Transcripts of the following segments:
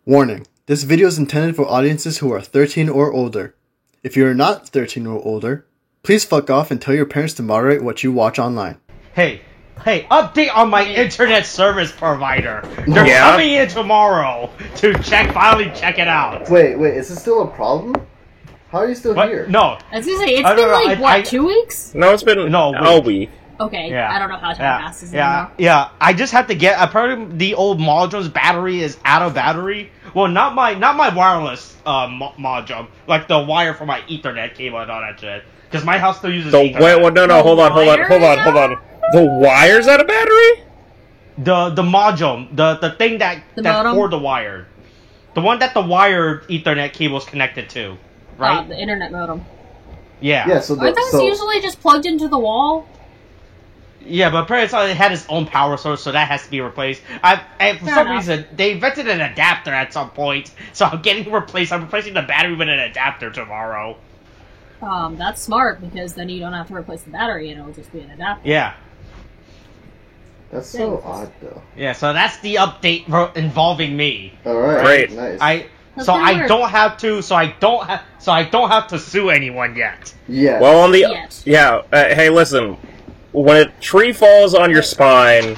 Warning, this video is intended for audiences who are 13 or older. If you are not 13 or older, please fuck off and tell your parents to moderate what you watch online. Hey, update on my internet service provider. They're coming in tomorrow to finally check it out. Wait, is this still a problem? How are you still here? No. I was gonna say, it's been like, 2 weeks? No, it's been a week. Okay, yeah. I don't know how time passes anymore. Yeah, I just have to get, apparently the old Modrum's battery is out of battery. Well, not my wireless Modrum, like the wire for my Ethernet cable and all that shit. Because my house still uses Ethernet. Hold on. The wire's out of battery? The modem, the thing that for the wire. The one that the wired Ethernet cable is connected to, right? The internet modem. Yeah. Yeah, so aren't those usually just plugged into the wall? Yeah, but apparently it had its own power source, so that has to be replaced. For some reason, they invented an adapter at some point, so I'm getting replaced. I'm replacing the battery with an adapter tomorrow. That's smart, because then you don't have to replace the battery, and it'll just be an adapter. Yeah. That's so odd, though. Yeah, so that's the update involving me. Alright, nice. I don't have to sue anyone yet. Yeah. Well, hey, listen. When a tree falls on your spine,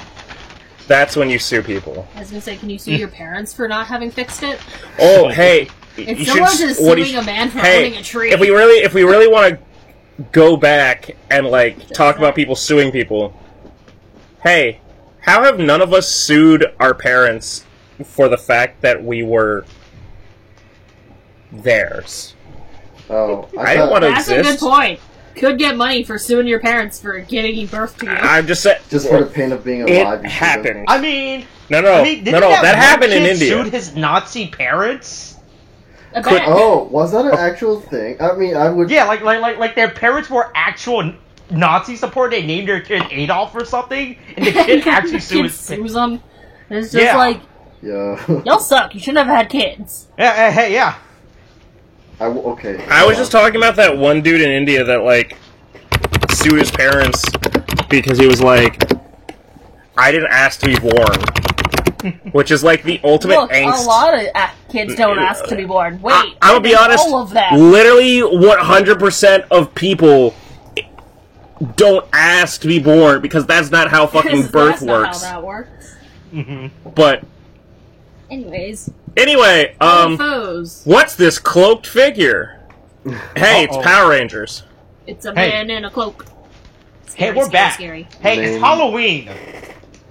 that's when you sue people. I was gonna say, can you sue your parents for not having fixed it? Oh, hey. It's similar to suing a man for owning a tree. If we really want to go back and talk about people suing people, hey, how have none of us sued our parents for the fact that we were theirs? Oh, I didn't want to exist. That's a good point. Could get money for suing your parents for giving birth to you. I'm just saying. Just for the pain of being alive. It happened. I mean, that happened in India. Sued his Nazi parents. Was that an actual thing? I mean, I would. Yeah, like their parents were actual Nazi support. They named their kid Adolf or something, and the kid actually sues them. It's just y'all suck. You shouldn't have had kids. Yeah. Okay. I was just talking about that one dude in India that, sued his parents because he was like, I didn't ask to be born. Which is, the ultimate angst. A lot of kids don't ask to be born. Wait, I'm gonna be honest, all of them. Literally 100% of people don't ask to be born because that's not how fucking birth works. That's not how that works. Mm-hmm. But... Anyway, what's this cloaked figure? Hey, it's Power Rangers. It's a man in a cloak. Scary, we're back. Scary. Hey, it's Halloween.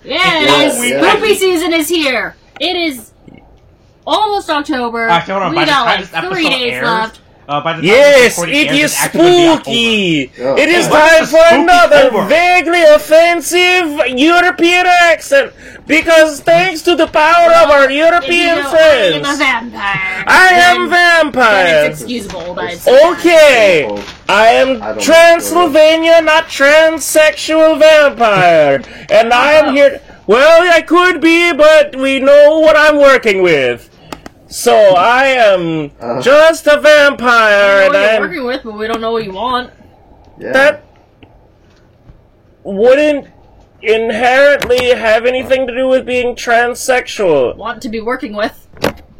Yeah, it is. Spooky season is here. It is almost October. We got 3 days left. Yes, it is spooky! It is time for another vaguely offensive European accent, because thanks to the power of our European friends, I'm a vampire. I am vampire. Then it's excusable, I'd say. Okay, I am Transylvania, not transsexual vampire, and I am here. Well, I could be, but we know what I'm working with. So, I am just a vampire, and I'm working with, but we don't know what you want. Yeah. That wouldn't inherently have anything to do with being transsexual. Want to be working with.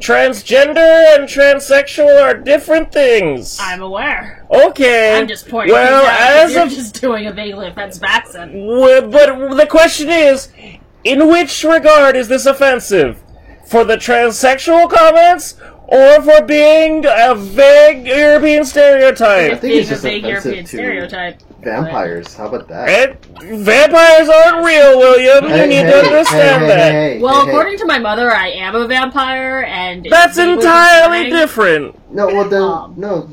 Transgender and transsexual are different things. I'm aware. Okay. I'm just pointing you're just doing a vaguely offensive accent. But the question is, in which regard is this offensive? For the transsexual comments, or for being a vague European stereotype? I think it's just a vague European stereotype. Vampires, how about that? Vampires aren't real, William. You need to understand that. According to my mother, I am a vampire, and that's entirely different. No, well then, no.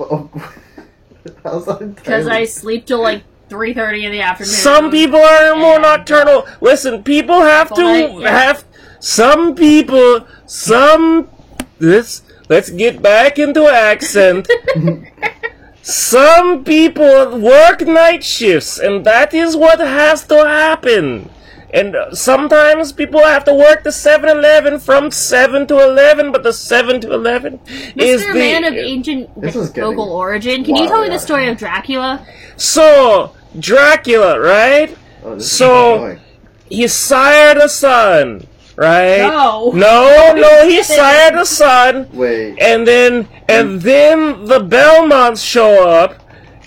How's that entirely? Because I sleep till 3:30 in the afternoon. Some people are more nocturnal. Listen, people have to Some people, let's get back into accent. Some people work night shifts, and that is what has to happen. And sometimes people have to work the 7-Eleven from 7 to 11, but the 7 to 11 is Mr. Man of ancient local origin, can you tell me the story of Dracula? So, Dracula, right? So, he sired a son. right? No. No, he sired a son. Wait. And then the Belmonts show up,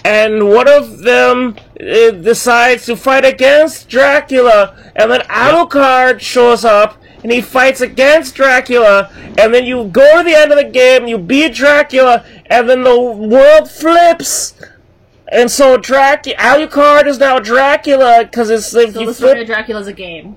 and one of them decides to fight against Dracula, and then Alucard shows up, and he fights against Dracula, and then you go to the end of the game, you beat Dracula, and then the world flips. And so Alucard is now Dracula, because it's... So the story of Dracula's a game.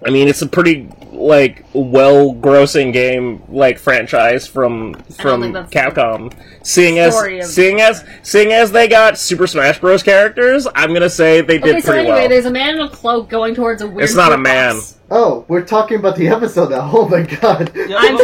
I mean, it's a pretty, like, well-grossing game, like, franchise from Capcom. Seeing as they got Super Smash Bros. Characters, I'm gonna say they did pretty well. There's a man in a cloak going towards a weird... It's not a man. Box. Oh, we're talking about the episode now. Oh my god. I'm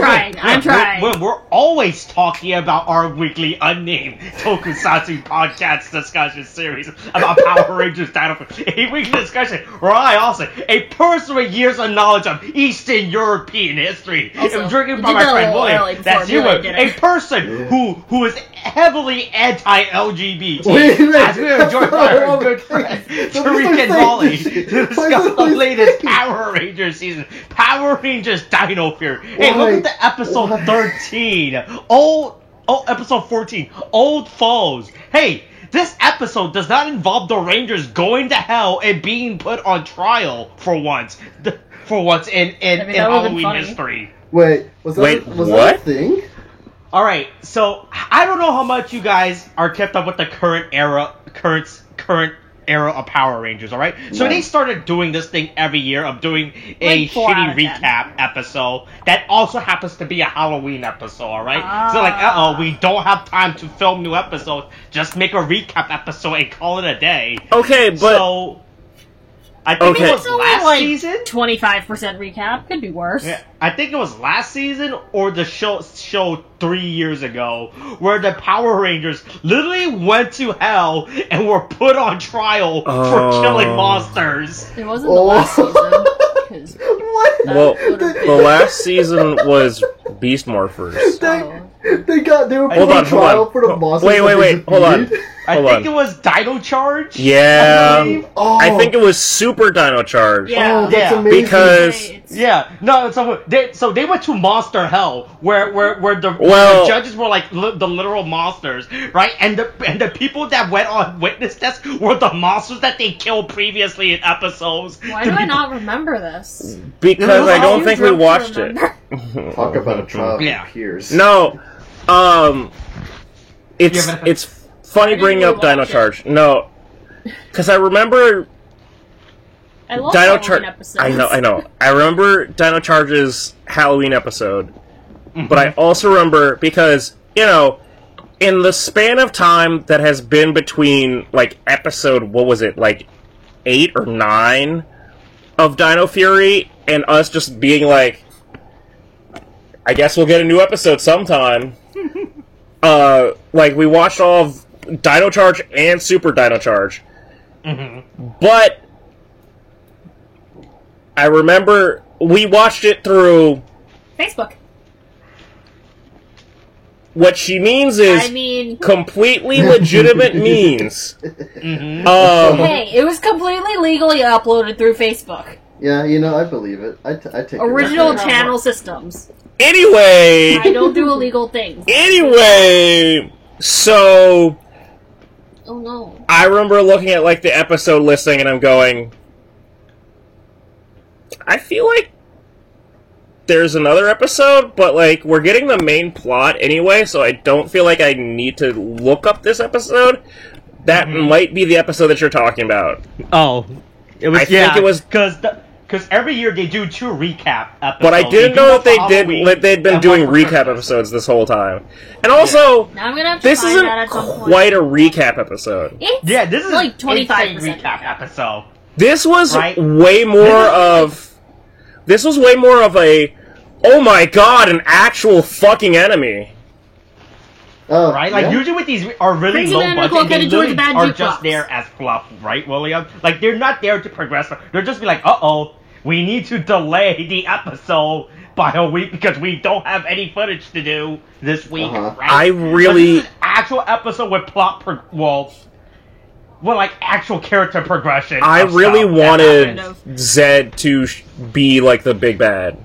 trying. We're always talking about our weekly unnamed Tokusatsu podcast discussion series about Power Rangers Dino Fury. A weekly discussion where I also, a person with years of knowledge of Eastern European history, also, am drinking from my friend William. That's you, a person who is heavily anti-LGBT. As we are joined by our good friend, Tariq and Molly, to discuss the latest Power Rangers season, Power Rangers Dino Fury. Hey, welcome to episode 13. Episode 14. Old Foes. Hey, this episode does not involve the Rangers going to hell and being put on trial for once. In Halloween history. Wait, was that a thing? Alright, so I don't know how much you guys are kept up with the current era of Power Rangers, alright? So they started doing this thing every year of doing a shitty recap episode that also happens to be a Halloween episode, alright? So we don't have time to film new episodes, just make a recap episode and call it a day. Okay, but... So, I think it was last season? 25% recap, could be worse. Yeah, I think it was last season or the show 3 years ago, where the Power Rangers literally went to hell and were put on trial for killing monsters. It wasn't the last season. What? Well, the last season was Beast Morphers. They were put on trial for the monsters. Wait, hold on. I think it was Dino Charge. Yeah, I think it was Super Dino Charge. Yeah, that's amazing. Because so they went to Monster Hell, where the judges were like the literal monsters, right? And the people that went on witness tests were the monsters that they killed previously in episodes. Why do I not remember this? Because I don't think we watched it. Talk about a trial of peers. No, it's funny bringing up Dino Charge. No, because I remember I love Dino Halloween episodes. I know. I remember Dino Charge's Halloween episode, but I also remember because, you know, in the span of time that has been between, like, episode, what was it, like, 8 or 9 of Dino Fury, and us just being like, I guess we'll get a new episode sometime. Like, we watched all of Dino Charge and Super Dino Charge. But I remember we watched it through Facebook. What she means is completely legitimate means. Hey, it was completely legally uploaded through Facebook. Yeah, you know, I believe it. I take original channel systems. Anyway, I don't do illegal things. Anyway, so oh no, I remember looking at like the episode listing and I'm going, I feel like there's another episode, but like we're getting the main plot anyway, so I don't feel like I need to look up this episode. That might be the episode that you're talking about. Oh, it was. I think it was because every year they do 2 recap episodes. But I didn't know that they'd been doing recap episodes this whole time. And also, now I'm gonna have to this find isn't that at some point. quite a recap episode. It's this is like 25% recap episode. This was way more of. This was way more of a. Oh my god, an actual fucking enemy. Oh, right? Like, usually with these are really low budget, they literally are just there as fluff, right, William? Like, they're not there to progress. They're just be like, uh-oh, we need to delay the episode by a week because we don't have any footage to do this week, right? I really... This is an actual episode with plot, actual character progression. I really wanted Zed to be, like, the big bad.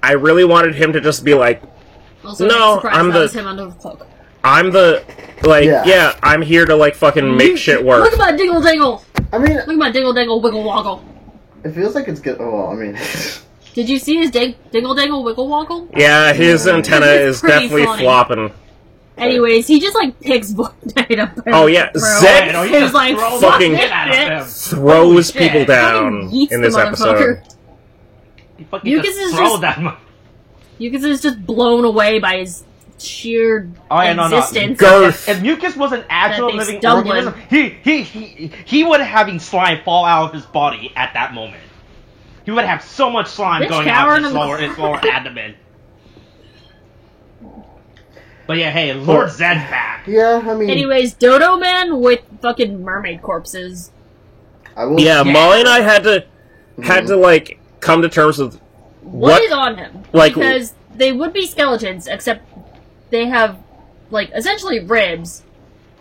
I really wanted him to just be like, also, no, I'm the... him under the cloak. I'm the... Like, yeah, I'm here to, like, fucking make shit work. Look at my dingle dangle! I mean... Look at my dingle dangle wiggle woggle. It feels like it's good... Oh, well, I mean... Did you see his dingle dangle wiggle woggle? Yeah, his antenna is definitely flopping. Anyways, he just, like, picks Void up. Oh, yeah, Zed is like, fucking throws people down in this episode. Mucus is just blown away by his sheer existence. Girth. If Mucus was an actual living organism, he would have having slime fall out of his body at that moment. He would have so much slime going out of his lower abdomen. But yeah, hey, Lord Zed's back. Yeah, I mean... Anyways, Dodo Man with fucking mermaid corpses. Molly and I had to like, come to terms with... What is on him? Like, because they would be skeletons, except they have, like, essentially ribs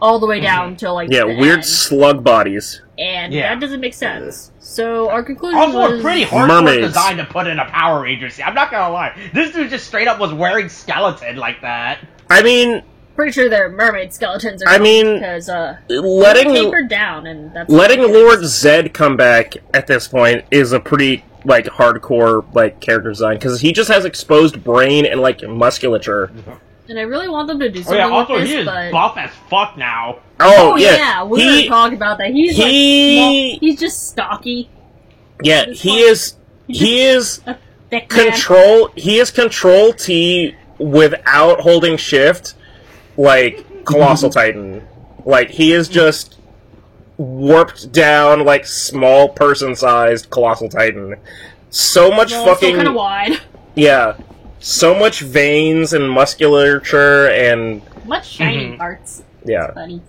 all the way down to, like, weird end. slug bodies. And that doesn't make sense. So our conclusion also was... a pretty hardcore design to put in a Power Ranger scene. I'm not gonna lie. This dude just straight up was wearing skeleton like that. I mean... Pretty sure they're mermaid skeletons or because, letting... tapered down, and that's... Letting Lord Zed come back at this point is a pretty... like, hardcore, like, character design, because he just has exposed brain and, like, musculature. And I really want them to do something with this, he is buff as fuck now. Oh yeah. We were talking about that. He's just stocky. Yeah, he is control T without holding shift, like, Colossal Titan. Like, he is just warped down, like, small person-sized Colossal Titan. So much fucking... kind of wide. Yeah. So much veins and musculature and... Much shiny parts. Yeah. Funny.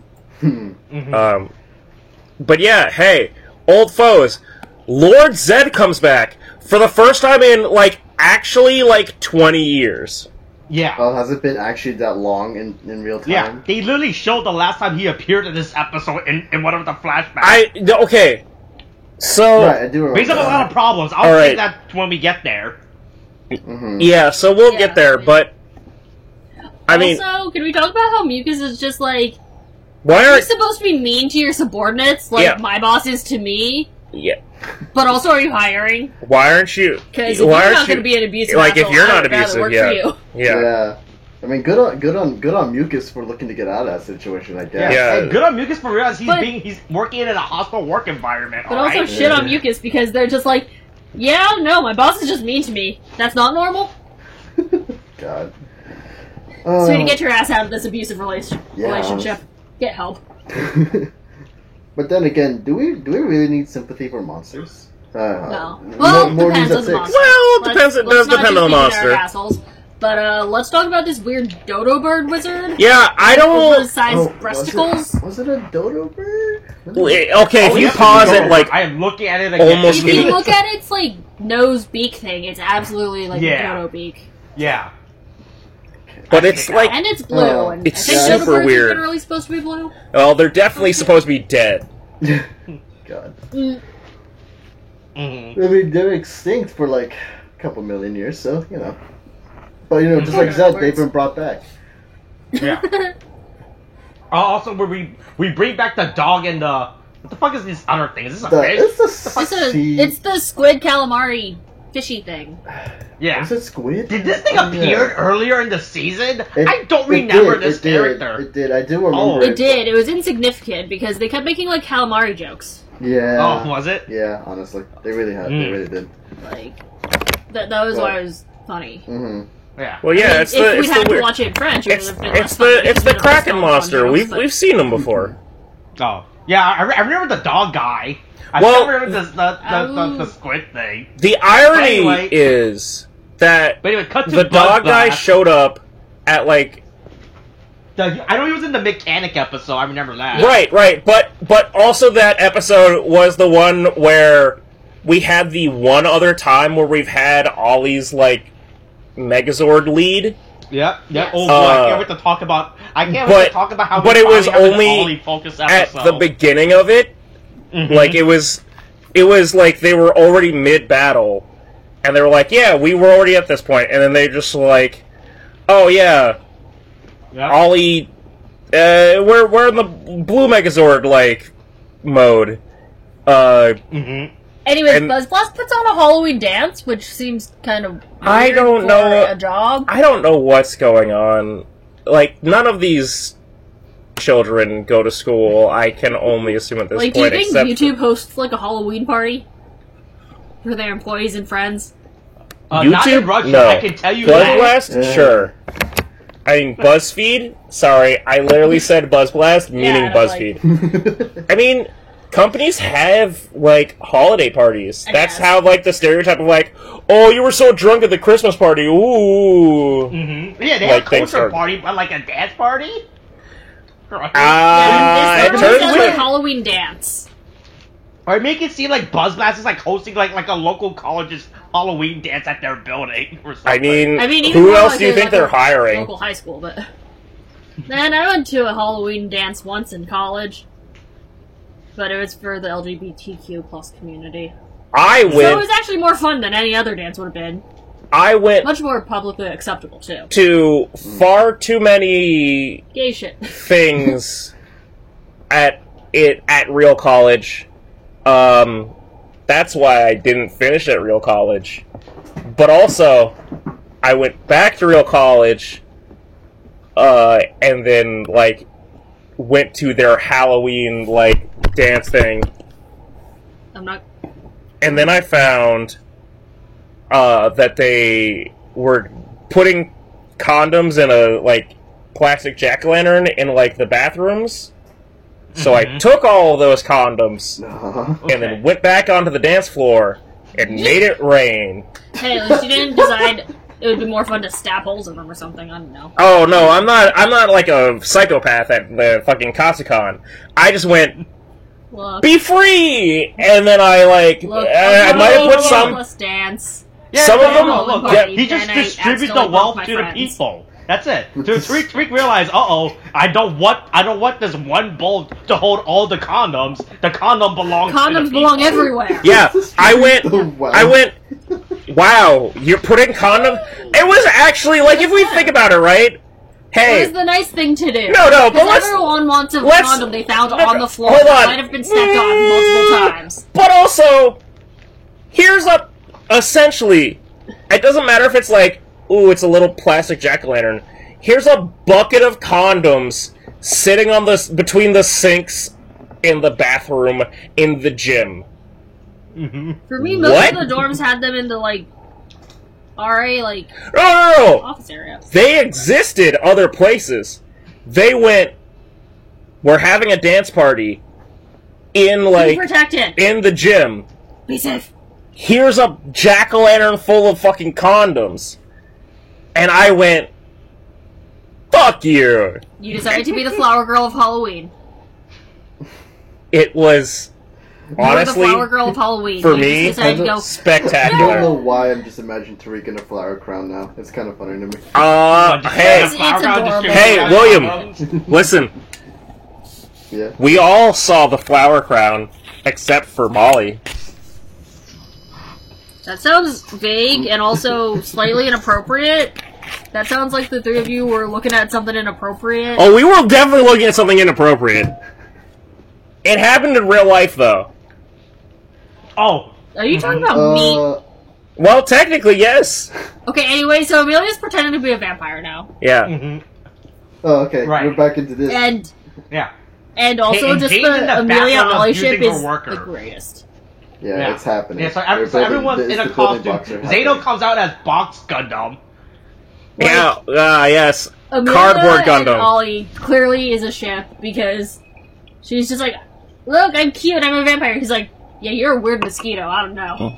But yeah, hey, old foes. Lord Zed comes back for the first time in, like, actually, like, 20 years. Yeah. Well, has it been actually that long in real time? Yeah, they literally showed the last time he appeared in this episode in one of the flashbacks. Okay. So... Right, I do remember brings up a lot of problems. I'll say that when we get there. Yeah, so we'll get there, but... I mean... Also, can we talk about how Mucus is just like... Why are you supposed to be mean to your subordinates, like my boss is to me? Yeah. But also, are you hiring? Why aren't you? Because if you're not going to be an abusive like, asshole, if you're not I'd abusive, work for you. Yeah. I mean, good on Mucus for looking to get out of that situation, I guess. Yeah. Hey, good on Mucus for realizing he's working in a hostile work environment. But also shit on Mucus because they're just like, yeah, no, my boss is just mean to me. That's not normal. God. So you get your ass out of this abusive relationship. Get help. But then again, do we really need sympathy for monsters? No. Well, more depends on the monster. Well, it depends. It does depend on the monster. Assholes. But let's talk about this weird dodo bird wizard. Yeah, I don't. Oversized breasticles. Was it a dodo bird? Okay, if you pause it, like I am looking at it again. Almost. If you look at its like nose beak thing, it's absolutely like a dodo beak. Yeah. But it's like, and it's blue. And it's I think super dodo birds weird. Are generally supposed to be blue. Well, they're definitely supposed to be dead. God. I mean, they're extinct for like a couple million years, so you know. But you know, just like Zed, they've been brought back. Yeah. Also, where we bring back the dog and the what the fuck is this other thing? Is this a fish? It's the squid calamari fishy thing. Yeah. Was it squid? Did this thing appear earlier in the season? I don't remember this character. It did. I do remember it. It did. It was insignificant because they kept making like calamari jokes. Yeah. Oh, was it? Yeah, honestly. They really had. They really did. Like, that was why it was funny. Yeah. Well, yeah, it's the we'd have to watch it in French. It's the Kraken monster. We've seen them before. Oh, yeah. I remember the dog guy. I remember the squid thing. The irony is that the dog guy showed up at like. I know he was in the mechanic episode. I remember that. Right. But also that episode was the one where we had the one other time where we've had Ollie's like Megazord lead. Yep. Oh boy, I can't wait to talk about. How. But it was only at the beginning of it. Like it was like they were already mid battle, And they were like, yeah, we were already at this point. And then they just like, oh yeah, Ollie, we're in the Blue Megazord, like, mode. Anyways, BuzzBlast puts on a Halloween dance, which seems kind of weird I don't for know a job. I don't know what's going on. Like, none of these children go to school. I can only assume at this point. Do you think YouTube hosts, like, a Halloween party for their employees and friends? YouTube? Not in Russia, no. I can tell you BuzzBlast? that. Sure. I mean, BuzzFeed? Sorry, I literally said BuzzBlast, meaning BuzzFeed. I mean, companies have, like, holiday parties. That's how, like, the stereotype of, like, oh, you were so drunk at the Christmas party, ooh. Yeah, they have a culture party, but, like, a dance party? This is like a Halloween dance. Or make it seem like BuzzBlast is, like, hosting, like a local college's Halloween dance at their building or something. I mean who else do you think they're hiring? Local high school, but... Man, I went to a Halloween dance once in college. But it was for the LGBTQ plus community. So it was actually more fun than any other dance would have been. I went... Much more publicly acceptable, too. To far too many... gay shit. ...things at real college. That's why I didn't finish at real college. But also, I went back to real college, and then, like, went to their Halloween, like, dance thing. And then I found, that they were putting condoms in a, like, plastic jack-o'-lantern in, like, the bathrooms. So I took all of those condoms, and then went back onto the dance floor, and made it rain. Hey, at least you didn't decide it would be more fun to stab holes in them or something, I don't know. Oh, no, I'm not like a psychopath at the fucking Katsucon. I just went, be free! And then I, like, I might have put some... Dance. Yeah, some of them... he just distributes the wealth to the people. That's it. To Freak realize, I don't want this one bowl to hold all the condoms. The condom belongs to the people. Condoms belong everywhere. Yeah, I went, wow, you're putting condoms? It was actually, like, if we think about it, right? Hey. It was the nice thing to do. No, but everyone wants a condom they found on the floor that might have been stepped on multiple times. But also, here's essentially, it doesn't matter if it's like, ooh, it's a little plastic jack-o'-lantern. Here's a bucket of condoms sitting on between the sinks in the bathroom in the gym. For me, most of the dorms had them in the, like, RA, like, no. office area. They existed other places. They went, we're having a dance party in, like, in the gym. Be safe. Here's a jack-o'-lantern full of fucking condoms. And I went, fuck you! You decided to be the flower girl of Halloween. It was, honestly, the flower girl of Halloween. For me, spectacular. I don't know why I'm just imagining Tariq in a flower crown now. It's kind of funny to me. Hey, William, listen. Yeah. We all saw the flower crown, except for Molly. That sounds vague and also slightly inappropriate. That sounds like the three of you were looking at something inappropriate. Oh, we were definitely looking at something inappropriate. It happened in real life, though. Oh. Are you talking about me? Well, technically, yes. Okay, anyway, so Amelia's pretending to be a vampire now. Yeah. Oh, okay. Right. We're back into this. And also, just the Amelia Ollie ship is the greatest. Yeah, it's happening. Yeah, so everyone's in a costume. Zato comes out as Box Gundam. Yes. Amelia Cardboard Gundam. And Ollie clearly is a ship because she's just like, look, I'm cute, I'm a vampire. He's like, yeah, you're a weird mosquito, I don't know.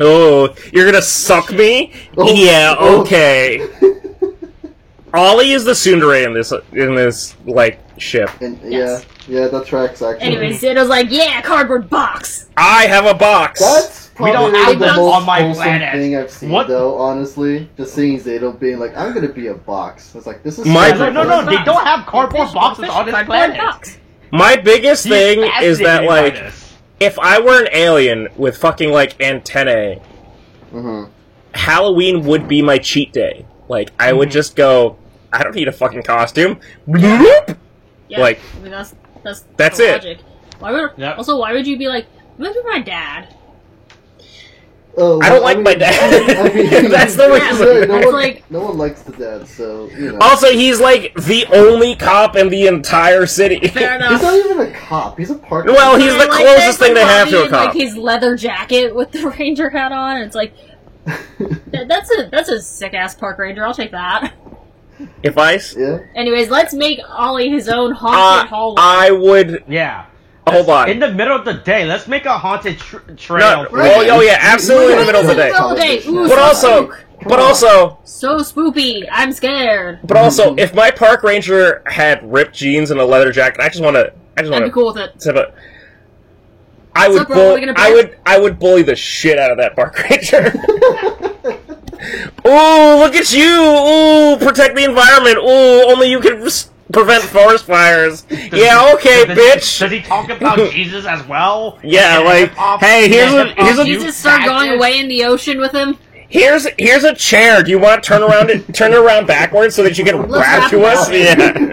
Oh, you're gonna suck me? Yeah, okay. Ollie is the tsundere in this like ship. Yeah, that tracks actually. Anyway, Zato's like, yeah, cardboard box. I have a box. That's probably the most on my wholesome planet. thing I've seen, though. Honestly, just seeing Zato being like, "I'm gonna be a box." It's like this is no, they don't have cardboard boxes on this planet. Box. My biggest thing is that like, if I were an alien with fucking like antennae Halloween would be my cheat day. Like, I would just go, I don't need a fucking costume. Yeah, like, I mean, that's it. Logic. Why would you be like, I'm gonna be my dad? Oh, I don't like my dad. That's the reason. No one likes the dad, so, you know. Also, he's like the only cop in the entire city. Fair enough. He's not even a cop. He's a park ranger. Well, he's the closest thing they have to a cop. Like his leather jacket with the ranger hat on. It's like that's a sick ass park ranger. I'll take that. If I Anyways, let's make Ollie his own haunted hallway. I would. Yeah. Hold on. In the middle of the day, let's make a haunted trail. No, oh yeah, absolutely in the middle of the day. Ooh, But also, so spoopy. I'm scared. But also, if my park ranger had ripped jeans and a leather jacket, I'd be cool with it. I would bully the shit out of that park ranger. Ooh, look at you! Ooh, protect the environment. Ooh, only you can prevent forest fires. Yeah, okay, bitch. Does he talk about Jesus as well? Yeah, like, hey, here's a Jesus start going away in the ocean with him. Here's a chair. Do you want to turn it around backwards so that you can rap to us? Yeah.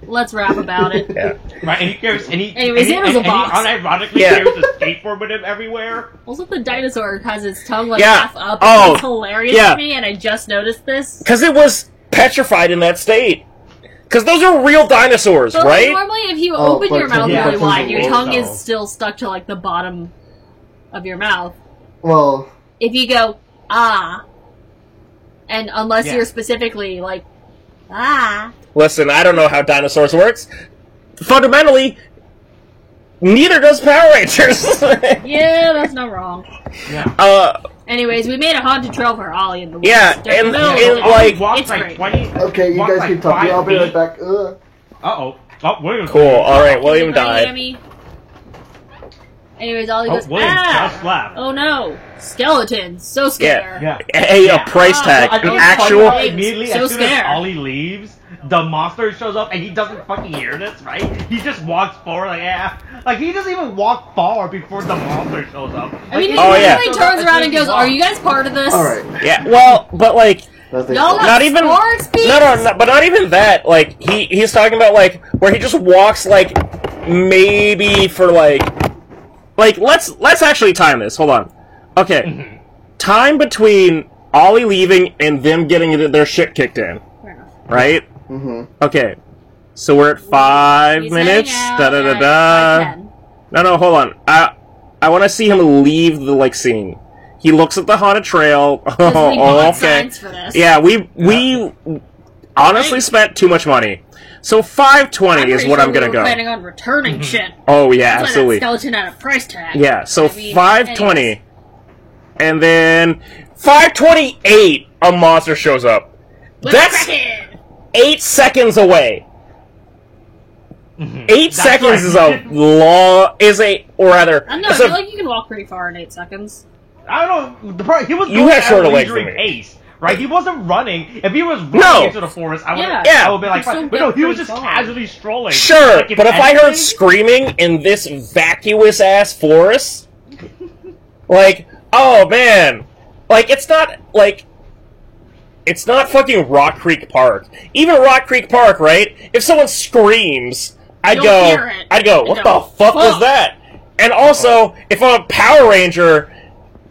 Let's rap about it. Yeah. Right, and he carries Anyways, he unironically carries a skateboard with him everywhere. Also, the dinosaur has its tongue half up. It's hilarious to me, and I just noticed this. Because it was petrified in that state. Because those are real dinosaurs, but right? Normally, if you open your mouth really wide, your tongue is still stuck to like the bottom of your mouth. Well, if you go and unless you're specifically like Listen, I don't know how dinosaurs works. Fundamentally, neither does Power Rangers. Yeah, that's not wrong. Yeah. Anyways, we made a haunted trail for Ollie in the woods. Yeah, and like, it's great. Okay, you guys keep talking. I'll be right back. Oh, William. Cool. All right, William died. Anyways, Ollie goes, William just left. Oh no, skeletons! So scared. Yeah. Hey, a price tag, an actual. Immediately, as soon as Ollie leaves, the monster shows up, and he doesn't fucking hear this, right? He just walks forward, like he doesn't even walk far before the monster shows up. I mean, he literally turns around and goes, "Are you guys part of this?" All right. Yeah. Well, but like. Y'all not even but not even that. Like he's talking about like where he just walks like maybe for like let's actually time this. Hold on. Okay. Time between Ollie leaving and them getting their shit kicked in. Right? Okay. So we're at 5 minutes. No, hold on. I want to see him leave the scene. He looks at the haunted trail. Oh, okay. Yeah, we honestly spent too much money. So 520 is what I'm gonna go. Planning on returning shit. Oh yeah, absolutely. That skeleton at a price tag. Yeah, so 520, and then 528, a monster shows up. That's 8 seconds away. 8 seconds is a long. I feel like you can walk pretty far in 8 seconds. I don't know. He was going at a leisurely pace, right? He wasn't running. If he was running into the forest, I would be like, but no, he was just casually strolling. Sure, but if I heard screaming in this vacuous-ass forest, oh man, it's not fucking Rock Creek Park. Even Rock Creek Park, right? If someone screams, I'd go, what the fuck was that? And also, if I'm a Power Ranger,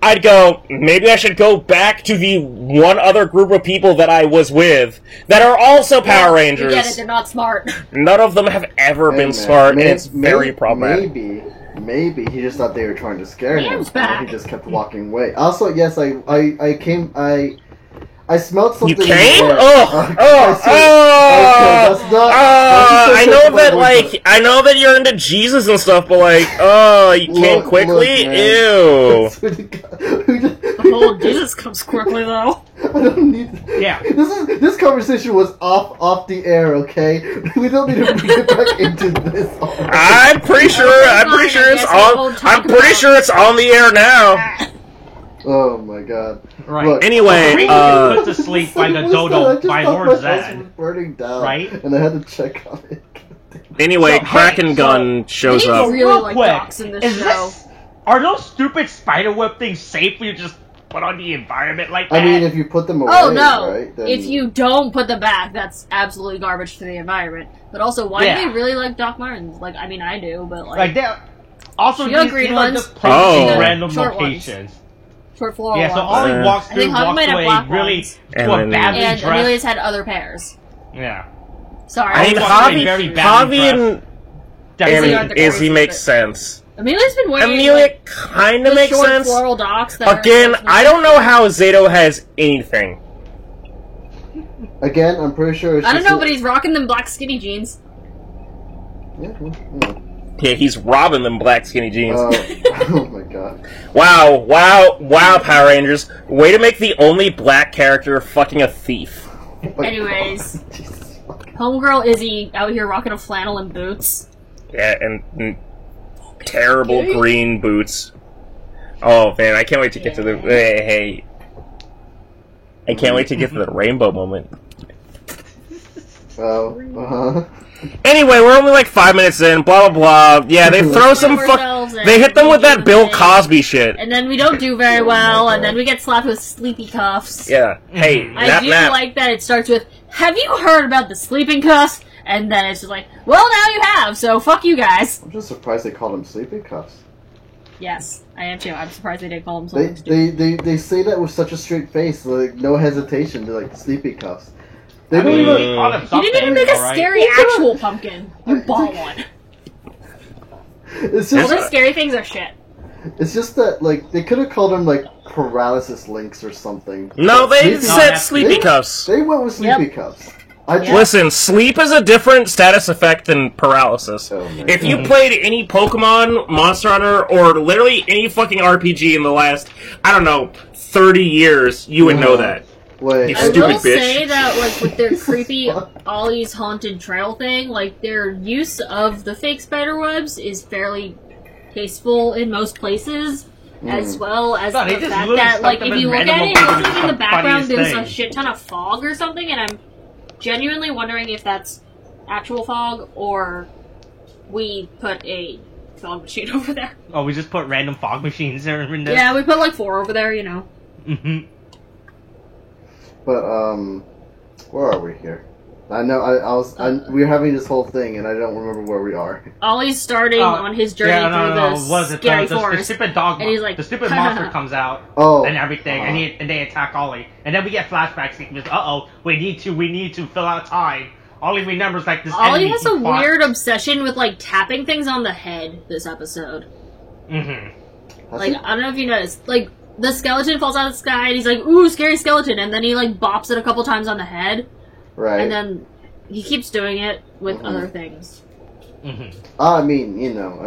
I'd go, maybe I should go back to the one other group of people that I was with that are also Power Rangers. You get it, they're not smart. None of them have ever been smart, and it's very problematic. Maybe he just thought they were trying to scare him. And he just kept walking away. Also, yes, I smelled something. You came? I know that you're into Jesus and stuff, but you came quickly? Ew. Jesus comes quickly, though. I don't need to, yeah. This conversation was off the air, okay? We don't need to get back into this. I'm pretty sure it's on. I'm pretty sure it's on the air now. Oh my god. Right. Look, anyway, put to sleep by the dodo by Lord Zed. Was burning down, right? And I had to check on it. Anyway, Kraken Gun shows up. Really like docs in this show. Are those stupid spiderweb things safe when you just put on the environment like that? I mean, if you put them away, right? Then... If you don't put them back, that's absolutely garbage for the environment. But also, why do they really like Doc Martens? Like, I mean, I do, but like that. Also, these green ones, just placed in random locations. Short floral ones. Yeah, so Ollie walks through, walks away, really badly dressed. And Amelia's had other pairs. Yeah. Sorry. I mean, Javi and Izzy makes sense. Amelia's been wearing Amelia kind of makes sense. Floral docs Again, I don't know how Zato has anything. Again, I'm pretty sure. I don't know, but he's rocking them black skinny jeans. Yeah, he's robbing them black skinny jeans. Oh my god! Wow, Power Rangers! Way to make the only black character fucking a thief. Anyways, homegirl Izzy out here rocking a flannel and boots. Yeah, and terrible green boots. Oh man, I can't wait to get to the hey. I can't wait to get to the rainbow moment. Anyway, we're only like 5 minutes in. Blah blah blah. Yeah, they throw some They hit them with that Bill Cosby shit. And then we don't do very well, and then we get slapped with sleepy cuffs. Yeah. Hey, I do like that it starts with, "Have you heard about the sleeping cuffs?" And then it's just like, "Well, now you have. So fuck you guys." I'm just surprised they called them sleeping cuffs. Yes, I am too. I'm surprised they didn't call them something They say that with such a straight face, like no hesitation. They're like sleepy cuffs. They don't even. You didn't even make a scary actual pumpkin. You bought one. It's just all those scary things are shit. It's just that like they could have called them like paralysis links or something. No, they said sleepy cuffs. They went with sleepy cuffs. Listen, sleep is a different status effect than paralysis. If you played any Pokemon, Monster Hunter, or literally any fucking RPG in the last, I don't know, 30 years, you would know that. Wait, you stupid I will bitch. say that, like, with their creepy Ollie's Haunted Trail thing, like, their use of the fake spiderwebs is fairly tasteful in most places, as well as the fact that, like, if you look at it, it looks like in the background there's a shit ton of fog or something, and I'm genuinely wondering if that's actual fog, or we put a fog machine over there. Oh, we just put random fog machines there? Yeah, we put, like, 4 over there, you know. Mm-hmm. But, where are we here? I know, we're having this whole thing, and I don't remember where we are. Ollie's starting on his journey through the scary forest. The stupid dog, and he's like, the stupid monster comes out, and everything, and they attack Ollie. And then we get flashbacks, because, we need to fill out time. Ollie remembers, like, this Ollie has a weird obsession with, like, tapping things on the head this episode. Mm-hmm. Like, I don't know if you noticed, like, the skeleton falls out of the sky, and he's like, "Ooh, scary skeleton," and then he, like, bops it a couple times on the head. Right. And then he keeps doing it with other things. I mean, you know,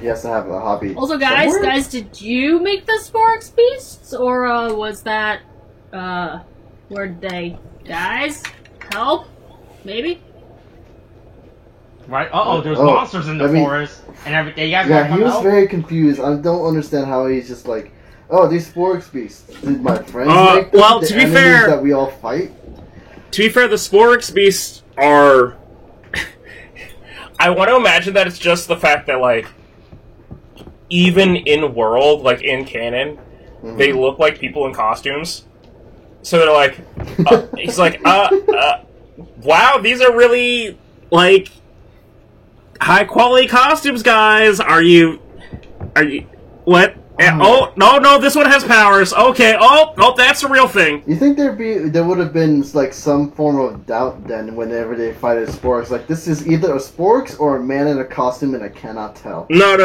he has to have a hobby. Also, guys, did you make the Sporix Beasts? Or, was that, where'd they... Guys? Help? Maybe? Right? There's monsters in the forest, and everything. You guys he was very confused. I don't understand how he's just like, these Sporix Beasts. Did my friends make them? Well, to be fair... that we all fight? To be fair, the Sporix Beasts are... I want to imagine that it's just the fact that, like, even in world, like, in canon, they look like people in costumes. So they're like... he's like, wow, these are really, like, high-quality costumes, guys. Are you... What? No, this one has powers. Okay, that's a real thing. You think there would have been, like, some form of doubt then whenever they fight a Sporix? Like, this is either a Sporix or a man in a costume and I cannot tell. No,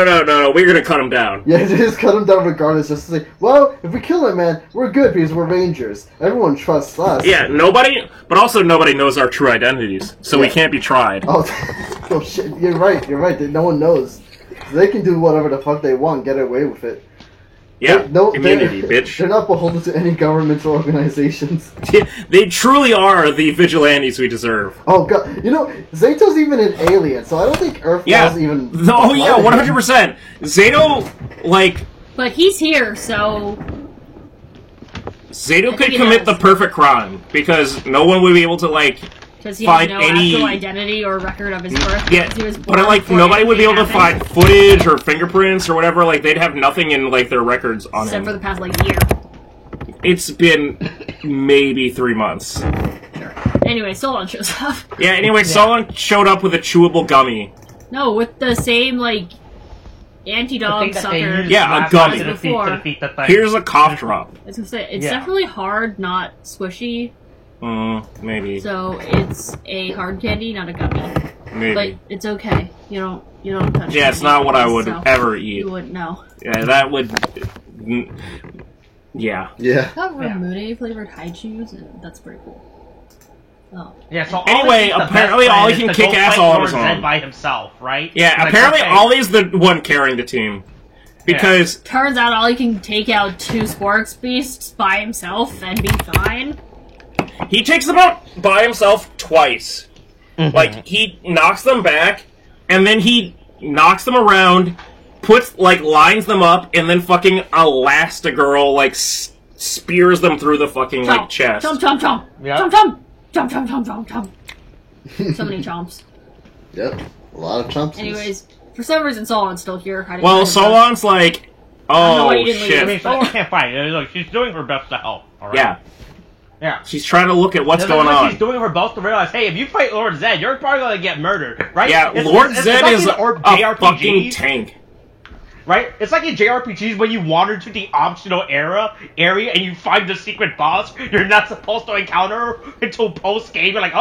we're gonna cut him down. Yeah, they just cut him down regardless, just to say, well, if we kill him, man, we're good because we're Rangers. Everyone trusts us. Yeah, nobody knows our true identities, so we can't be tried. Oh shit, you're right, no one knows. They can do whatever the fuck they want, get away with it. Yeah, immunity, bitch. They're not beholden to any governmental organizations. They truly are the vigilantes we deserve. Oh god, you know, Zato's even an alien, so I don't think Earth was even... Oh yeah, 100%. Zato, like... But he's here, so... Zato could commit the perfect crime, because no one would be able to, like, Because he has no actual identity or record of his birth. Yeah, he was but like nobody would be able to find footage or fingerprints or whatever. Like they'd have nothing in like their records on except him. for the past like year. It's been maybe 3 months. Sure. Anyway, Solon shows up. Yeah. Anyway, Solon showed up with a chewable gummy. No, with the same like anti-dog sucker. Yeah, a gummy. Here's a cough drop. I was gonna say it's definitely hard, not squishy. Maybe. So it's a hard candy, not a gummy. Maybe. But it's okay. You don't touch it. Yeah, it's not what I would ever eat. You wouldn't know. Yeah, that would... Yeah. Yeah. Got Ramune flavored high chews, and that's pretty cool. Oh. Yeah, so anyway, apparently Ollie can kick ass all on his own. By himself, right? Yeah, apparently Ollie's the one carrying the team. Because... Turns out Ollie can take out 2 Sporks beasts by himself and be fine. He takes them out by himself twice. Like, he knocks them back, and then he knocks them around, lines them up, and then fucking Elastigirl, spears them through the fucking, chest. Chomp, chomp, chomp! Yep. Chomp, chomp! Chomp, chomp, chomp, chomp, chomp. So many chomps. Yep, a lot of chomps. Anyways, for some reson, Solon's still here. Well, Solon's like, oh, shit. I mean, Solon can't fight. Look, she's doing her best to help, alright? Yeah. Yeah. She's trying to look at what's going on. She's doing her best to realize, hey, if you fight Lord Zed, you're probably going to get murdered, right? Yeah, Lord Zed is a fucking tank. Right? It's like in JRPGs when you wander to the optional area and you find the secret boss you're not supposed to encounter until post-game. You're like,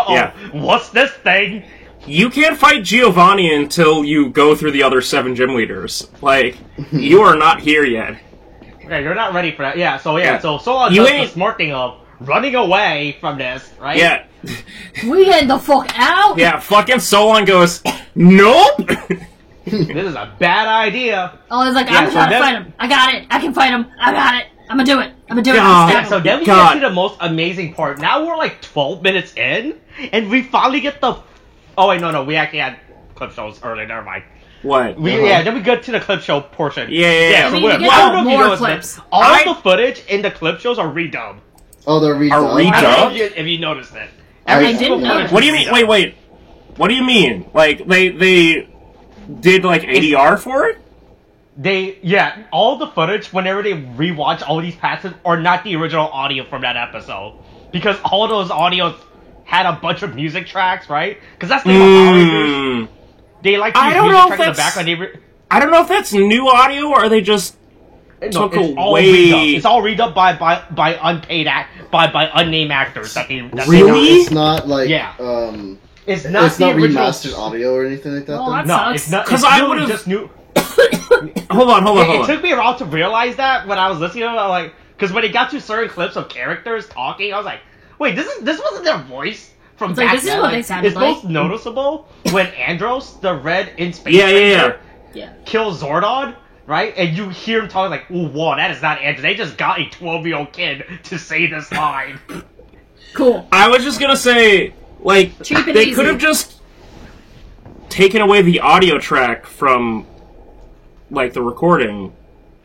what's this thing? You can't fight Giovanni until you go through the other 7 gym leaders. You are not here yet. Yeah, you're not ready for that. Yeah, so Solon does the smart thing of running away from this, right? Yeah. We get the fuck out! Yeah, fucking Solon goes, nope! This is a bad idea. Oh, it's like, I'm trying to fight him. I got it. I can fight him. I got it. I'm gonna do it. So then we get to the most amazing part. Now we're 12 minutes in, and we finally get the... Oh, wait, no, we actually had clip shows earlier. Never mind. What? Yeah, then we get to the clip show portion. Yeah. I mean, you get more clips. All of the footage in the clip shows are redubbed. Oh, they're redubbed? Are redubbed? If you noticed it. I didn't notice. What do you mean? Wait. What do you mean? They did, ADR for it? All the footage, whenever they rewatch all these passages, are not the original audio from that episode. Because all those audios had a bunch of music tracks, right? Because that's the thing with Power Rangers. They like to use music tracks in the background. I don't know if that's new audio, or are they just took away... It's all redubbed by unpaid by unnamed actors. Really? It's not It's not remastered audio or anything like that. Well, no, it's not. Because I would have just new. Hold on. It took me a while to realize that when I was listening to it. Because when it got to certain clips of characters talking, I was like, "Wait, this wasn't their voice from back then." This is what they sounded like. It's most noticeable when Andros, the red in space ranger, kills Zordon. Right? And you hear him talking like, "Ooh, whoa, that is not Andros. They just got a 12-year-old kid to say this line." Cool. I was just gonna say. They could have just taken away the audio track from, the recording.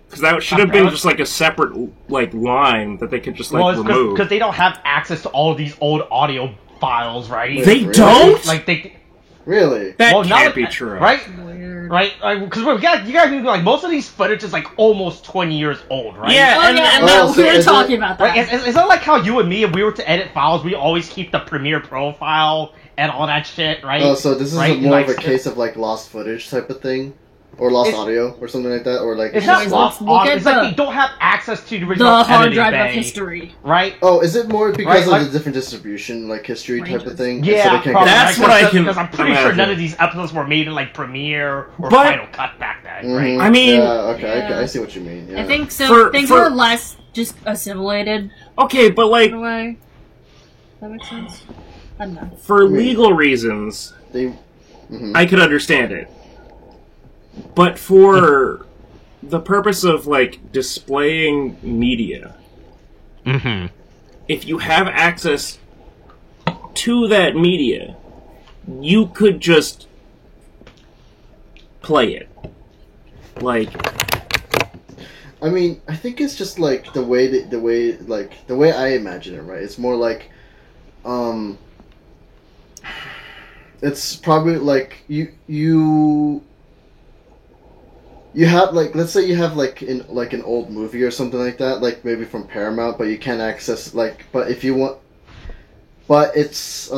Because that should have been just, a separate, line that they could just, remove. Because they don't have access to all of these old audio files, right? They don't? Really? That can't be true. Right? Right? Because you gotta be most of these footage is, almost 20 years old, right? Yeah, we were talking about that. Right? It's not like how you and me, if we were to edit files, we always keep the Premiere Pro file and all that shit, right? Oh, so this is more of a case of, lost footage type of thing? Or lost audio, or something like that? Or, It's not lost audio, it's they don't have access to the original the hard drive of history. Right? Oh, is it more because of the different distribution, history type of thing? Yeah, so that's what I can... Because I'm pretty sure none of these episodes were made in, Premiere or Final Cut back then, right? I mean... I see what you mean. Yeah. I think so. Things were less just assimilated. Okay, but, in a way. That makes sense? I don't know. For legal reasons, I could understand it. But for the purpose of, displaying media, if you have access to that media, you could just play it. I mean, I think it's just, the way I imagine it, right? It's more it's probably like you have like, let's say you have like an old movie or something like that, like maybe from Paramount, but you can't access like, but if you want, but it's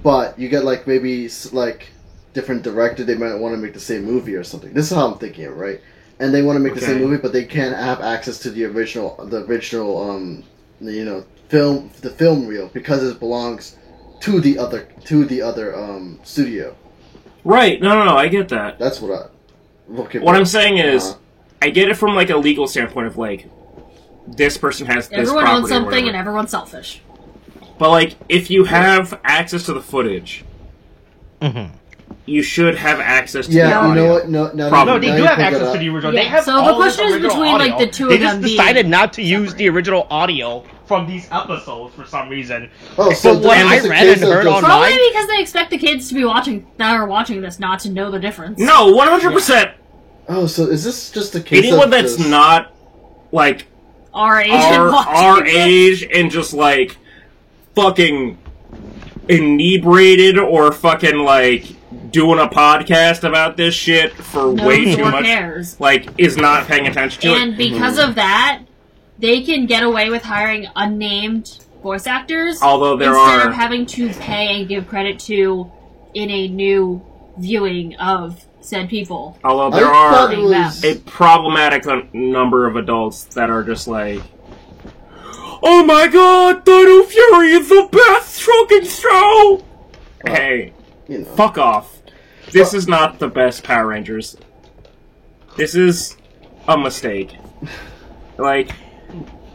but you get like maybe like different director, they might want to make the same movie or something. This is how I'm thinking it, right? And they want to make the same movie, but they can't have access to the original film reel because it belongs to the other studio. Right. No, I get that. That's what I'm saying is, I get it from like a legal standpoint of like, this person has this everyone property owns something and everyone's selfish. But like, if you have access to the footage, you should have access to the audio. You know what? No, they do have access to the original. Yeah. They have so the question is between audio. like the two they of them. They just decided not to use the original audio from these episodes for some reason. Oh, so what I read and heard online, probably because they expect the kids to be watching this not to know the difference. No, 100%. Oh, so is this just a case anyone that's not like our age, our age, and just like fucking inebriated or fucking like doing a podcast about this shit for way too much, like, is not paying attention to it. And because of that, they can get away with hiring unnamed voice actors, although instead of having to pay and give credit to in a new viewing of said people. Although there are a problematic number of adults that are just like, oh my god, Dino Fury is the best fucking show! Hey, fuck off. This is not the best Power Rangers. This is a mistake. Like,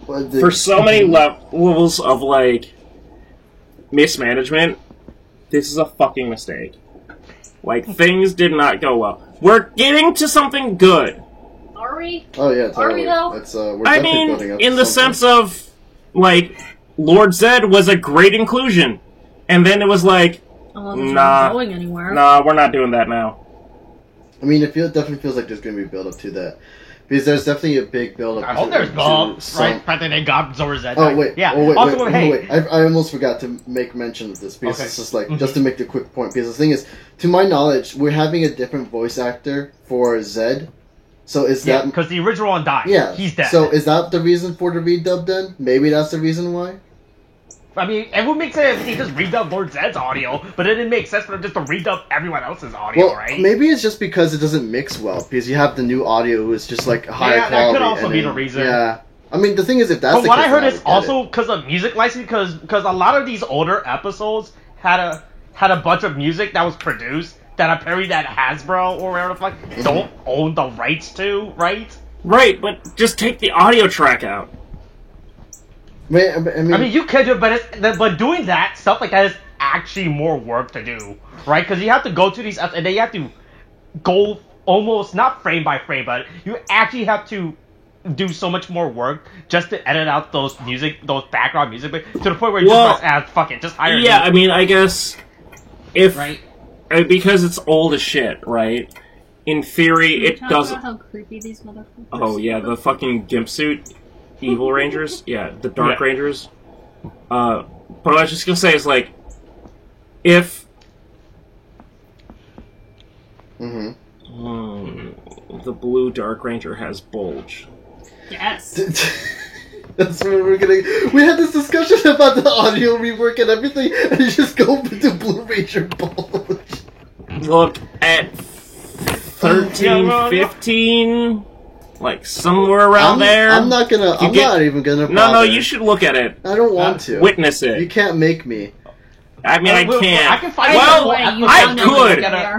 for so many levels of, like, mismanagement, this is a fucking mistake. Like, things did not go well. We're getting to something good. Are we? Oh, yeah, totally. Are we, though? It's, we're building up in the sense of, like, Lord Zed was a great inclusion. And then it was like, not going anywhere. Nah, we're not doing that now. I mean, definitely feels like there's going to be a build up to that. Because there's definitely a big build up. I hope there's build-up, right? Fact that they got Zora Zed. Oh, wait. Yeah. Wait. I almost forgot to make mention of this. Because it's just like, just to make the quick point. Because the thing is, to my knowledge, we're having a different voice actor for Zed. So is that... because the original one died. Yeah. He's dead. So is that the reason for the redub then? Maybe that's the reason why? I mean, it would make sense if they just redub Lord Zed's audio, but it didn't make sense for them just to redub everyone else's audio, right? Maybe it's just because it doesn't mix well, because you have the new audio is just like higher quality. Yeah, that could also be the reason. Yeah. I mean, the thing is, if that's the case... But what I heard is also because of music licensing, because a lot of these older episodes had a bunch of music that was produced that apparently that Hasbro or whatever the fuck don't own the rights to, right? Right, but just take the audio track out. I mean, you could do it, but doing that, stuff like that is actually more work to do, right? Because you have to go to these, and then you have to go almost, not frame by frame, but you actually have to do so much more work just to edit out those background music, to the point where you just fuck it, just hire Yeah, I mean, I guess, because it's old as shit, right? In theory, it doesn't... About how creepy these motherfuckers are. Oh, yeah, the fucking gimp suit. Evil Rangers? Yeah, the Dark Rangers. But what I was just gonna say is, like, if... the blue Dark Ranger has bulge. Yes. That's what we're gonna... We had this discussion about the audio rework and everything, and you just go with the Blue Ranger bulge. Look at 13, 15... Like, somewhere around there. I'm not even gonna... No, you should look at it. I don't want to. Witness it. You can't make me. I mean, I can't. I can find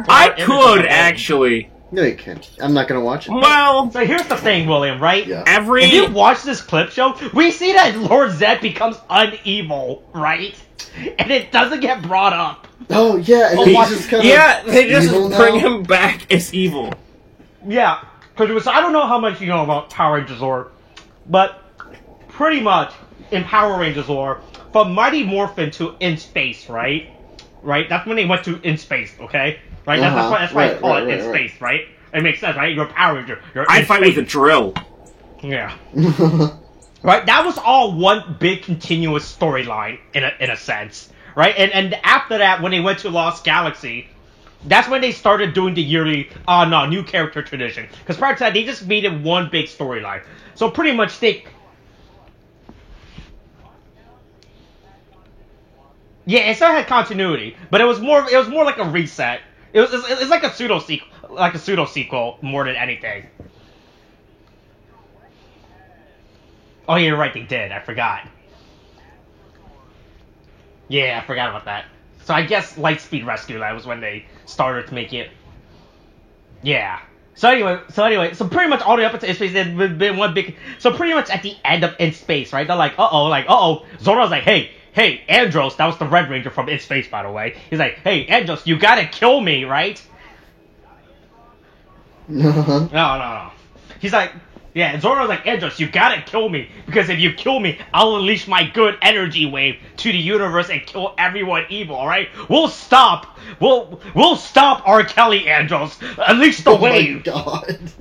I could, actually. No, you can't. I'm not gonna watch it. Well... So here's the thing, William, right? Yeah. If you watch this clip show, we see that Lord Zed becomes unevil, right? And it doesn't get brought up. Oh, yeah. And he's just kind of they just bring him back as evil. Yeah. Because I don't know how much you know about Power Rangers lore, but pretty much in Power Rangers lore, from Mighty Morphin to In Space, right? Right? That's when they went to In Space, okay? Right? That's why I call it In Space, right? It makes sense, right? You're a Power Ranger. I fight with a drill. Yeah. Right? That was all one big continuous storyline, in a sense. right? And after that, when they went to Lost Galaxy, that's when they started doing the yearly, new character tradition. Because prior to that, they just made it one big storyline. So pretty much yeah, it still had continuity, but it was more like a reset. It's like a pseudo sequel more than anything. Oh, yeah, you're right, they did. I forgot. Yeah, I forgot about that. So I guess Lightspeed Rescue, that was when they started to make it. Yeah. So anyway, so pretty much all the way up into space, there's been one big. So pretty much at the end of In Space, right? They're like, Zordon's like, hey, Andros, that was the Red Ranger from In Space, by the way. He's like, hey, Andros, you gotta kill me, right? No. He's like, yeah, Zordon's like, Andros, you gotta kill me, because if you kill me, I'll unleash my good energy wave to the universe and kill everyone evil, alright? We'll stop R. Kelly, Andros. Unleash the wave. Oh my god.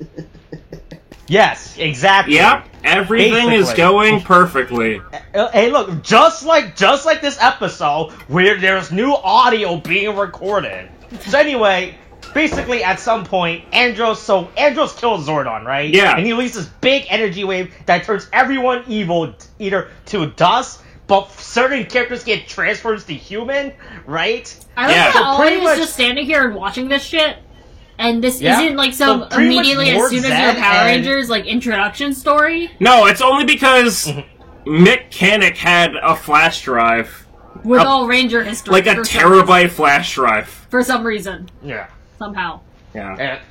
Yes, exactly. Yep, everything is going perfectly. Hey, look, just like this episode, where there's new audio being recorded. So anyway, basically at some point, Andros kills Zordon, right? Yeah. And he releases this big energy wave that turns everyone evil either to dust, but certain characters get transferred to human, right? I like how Ollie is just standing here and watching this shit. And this isn't like some immediately as soon as you're Power Rangers like introduction story. No, it's only because Mick Kannick had a flash drive with all Ranger history, like a terabyte flash drive for some reason. Yeah. Somehow. Yeah.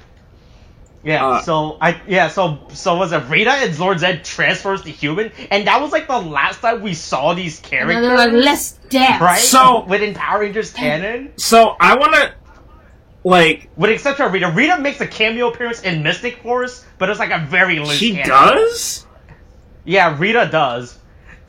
So was it Rita and Lord Zed transfers to human, and that was like the last time we saw these characters. And they're like, let's dance, right? So within Power Rangers canon. So I want to. Like, with the exception of Rita. Rita makes a cameo appearance in Mystic Force, but it's like a very loose She cameo. does? Yeah, Rita does.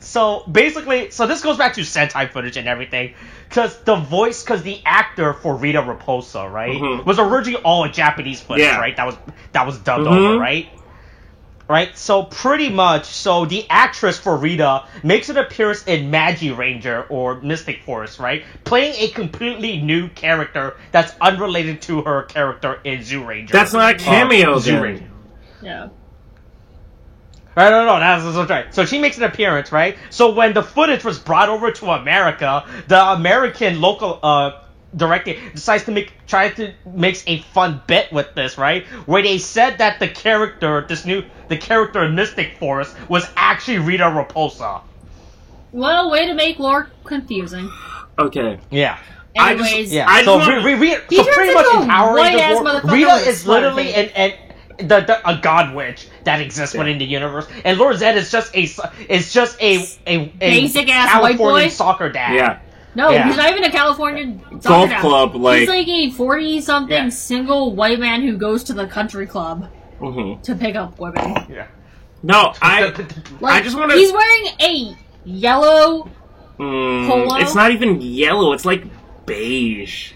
So, basically, this goes back to Sentai footage and everything, because the actor for Rita Repulsa, right, was originally all Japanese footage, right, that was dubbed over, right? Right, so pretty much, the actress for Rita makes an appearance in Magi Ranger, or Mystic Force, right? Playing a completely new character that's unrelated to her character in Zyuranger. That's not a cameo, then. Yeah. Right, no, that's right. So she makes an appearance, right? So when the footage was brought over to America, the American local, director decides to makes a fun bit with this, right? Where they said that the character in Mystic Force was actually Rita Repulsa. Well, way to make lore confusing. Okay. Yeah. Anyways, so pretty much in Power Rangers, Rita is literally a god witch that exists within the universe, and Lord Zed is just a basic ass Californian white boy soccer dad. Yeah. No, he's not even a Californian golf club. He's like a 40-something single white man who goes to the country club to pick up women. Yeah. No, I just want to. He's wearing a yellow polo. It's not even yellow. It's like beige.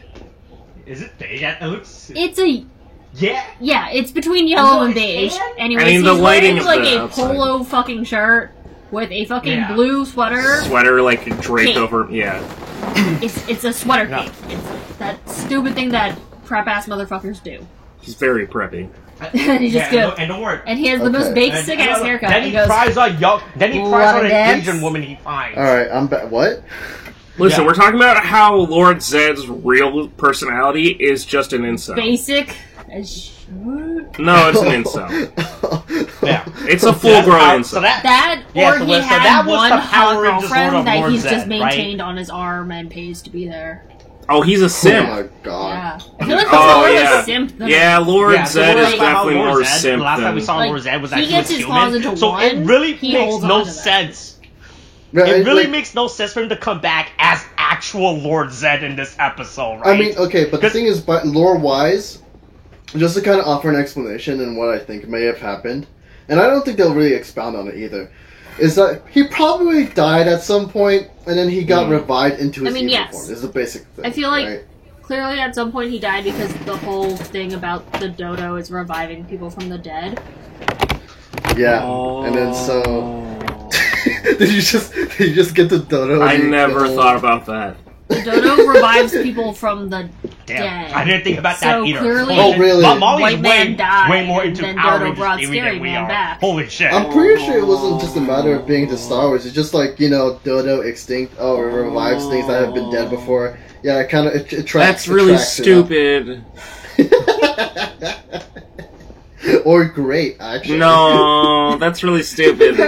Is it beige? It looks. It's a. Yeah, it's between yellow and beige. Anyways, he's wearing like a polo fucking shirt with a fucking blue sweater. Sweater like draped over. Yeah. It's a sweater cape. It's that stupid thing that prep ass motherfuckers do. He's very preppy. He's just good. And don't worry. And he has the most basic ass haircut. Then he tries on an Asian woman he finds. Alright, I'm back. What? Listen, we're talking about how Lord Zed's real personality is just an incel. Basic as shit. No, it's an incel. Yeah. It's a full-grown incel. He had one hot girlfriend that he's just maintained on his arm and pays to be there. Oh, he's a simp. Oh my god. Yeah. I feel like he's more of a simp than Lord Zed is definitely more simp. The last time we saw Lord Zed was actually he gets his claws into so one, it really makes no sense. It really makes no sense for him to come back as actual Lord Zed in this episode, right? I mean, okay, but the thing is, but lore-wise, just to kind of offer an explanation and what I think may have happened, and I don't think they'll really expound on it either, is that he probably died at some point, and then he got revived into his evil form. Is the basic thing. I feel like clearly at some point he died because the whole thing about the dodo is reviving people from the dead. Yeah, and then so... Did you just get the dodo? I never thought about that. Dodo revives people from the dead. I didn't think about that either. Clearly, really? Molly's White Man died, way more and into then Power Dodo Rangers brought theory Scary than we Man are. back. Holy shit. I'm pretty sure it wasn't just a matter of being to Star Wars. It's just like, Dodo extinct, it revives things that have been dead before. Yeah, it kind of, it tracks. That's really stupid. Or great, actually. No, that's really stupid.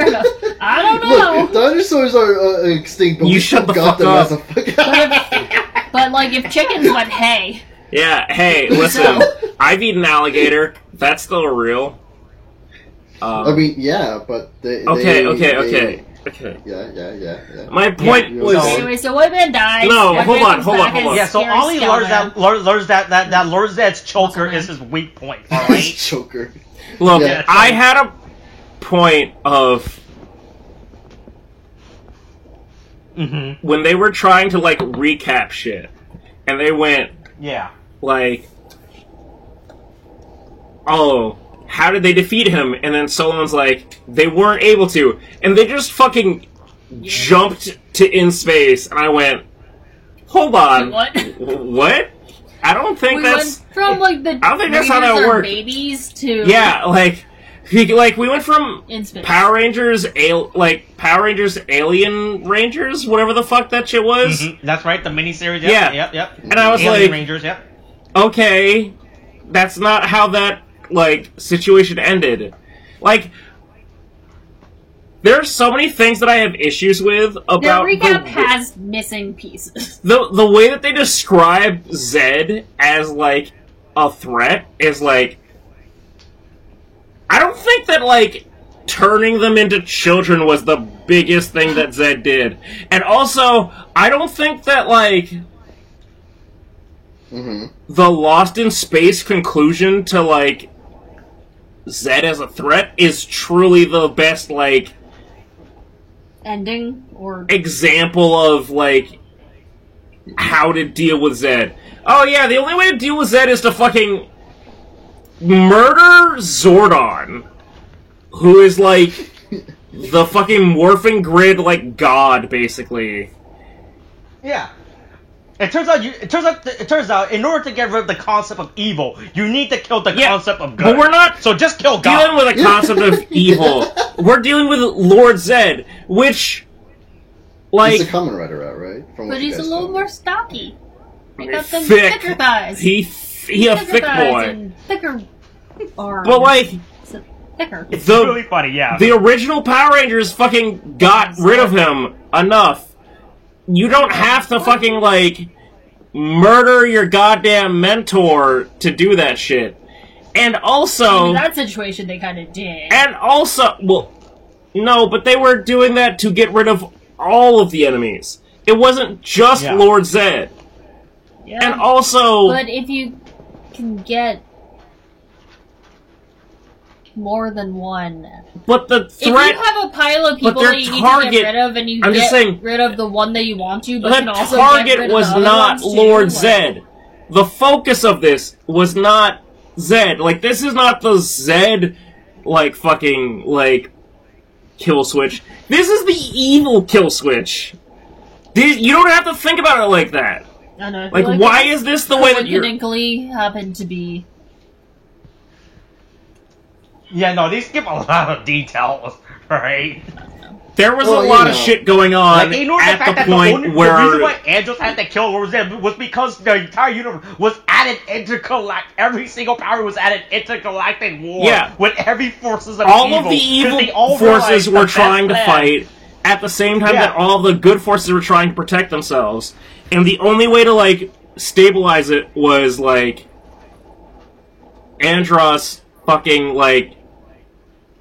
I don't know. Look, dinosaurs are extinct, but You we shut still the got fuck them up. as a fuck. But like, if chickens went hey, Yeah, hey, listen, I've eaten alligator. That's still real. I mean, yeah, but they... Okay. Yeah. My point was... anyway, so White Man dies. No, White hold Man on, comes hold on, back hold as on. Yeah, so Scary all he learns that Lord Zed's choker is his weak point, alright? Choker. Look, Yeah. I had a point of... when they were trying to, like, recap shit, and they went, Yeah. like, oh, how did they defeat him? And then Solon's like, they weren't able to. And they just fucking jumped to in space, and I went, hold on. What? What? I don't think that's... went from like the I don't think that's how that Rangers are worked. babies to Yeah, we went from in space. Power Rangers, Power Rangers Alien Rangers, whatever the fuck that shit was. That's right, the miniseries. Yeah. Yep. And I was Alien like, Rangers, yep. okay, that's not how that, situation ended. Like, there are so many things that I have issues with about the recap has missing pieces. the way that they describe Zed as, a threat is, I don't think that, turning them into children was the biggest thing that Zed did. And also, I don't think that, the Lost in Space conclusion to, Zed as a threat is truly the best, Ending or example of, how to deal with Zed. Oh yeah, the only way to deal with Zed is to fucking murder Zordon, who is, the fucking morphing grid, god, basically. Yeah. It turns out, in order to get rid of the concept of evil, you need to kill the concept of good. But we're not so just kill dealing God. with a concept of evil. We're dealing with Lord Zed, which, He's a Kamen Rider route, right? From but he's a little more stocky. He got them thick. thicker thighs. He a thick thighs boy. and thicker arms. But, So, thicker. It's really funny, yeah. The original Power Rangers fucking got rid of him enough. You don't have to fucking, murder your goddamn mentor to do that shit. And also... In that situation, they kind of did. And also... Well, no, but they were doing that to get rid of all of the enemies. It wasn't just Lord Zed. Yeah. And also... But if you can get more than one... But the threat... If you have a pile of people that you need to get rid of, and you get rid of the one that you want to, but can also get rid of was the other not ones Lord too, Zed. The focus of this was not Zed. This is not the Zed, kill switch. This is the evil kill switch. You don't have to think about it like that. I know, why is this the way that you're... coincidentally happened to be... Yeah, no, they skip a lot of details, right? There was a lot of shit going on at the point where... The reason why Andros had to kill Lord Zed was because the entire universe was at an intergalactic... Every single power was at an intergalactic war with every forces of all evil. Of the evil forces were trying to fight at the same time that all the good forces were trying to protect themselves. And the only way to, stabilize it was, Andros fucking,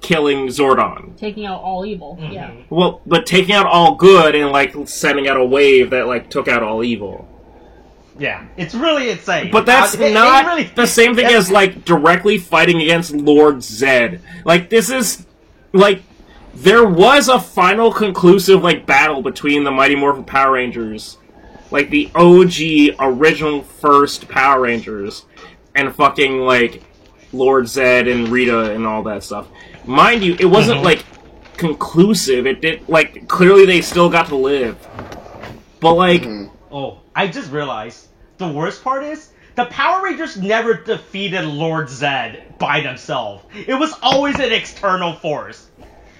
killing Zordon. Taking out all evil, yeah. Well, but taking out all good and, sending out a wave that, took out all evil. Yeah, it's really insane. But that's not the same thing as, directly fighting against Lord Zed. This is, there was a final conclusive, battle between the Mighty Morphin Power Rangers. The OG, original first Power Rangers. And fucking, Lord Zed and Rita and all that stuff. Mind you, it wasn't, conclusive. It did, clearly they still got to live. But, I just realized the worst part is the Power Rangers never defeated Lord Zed by themselves. It was always an external force.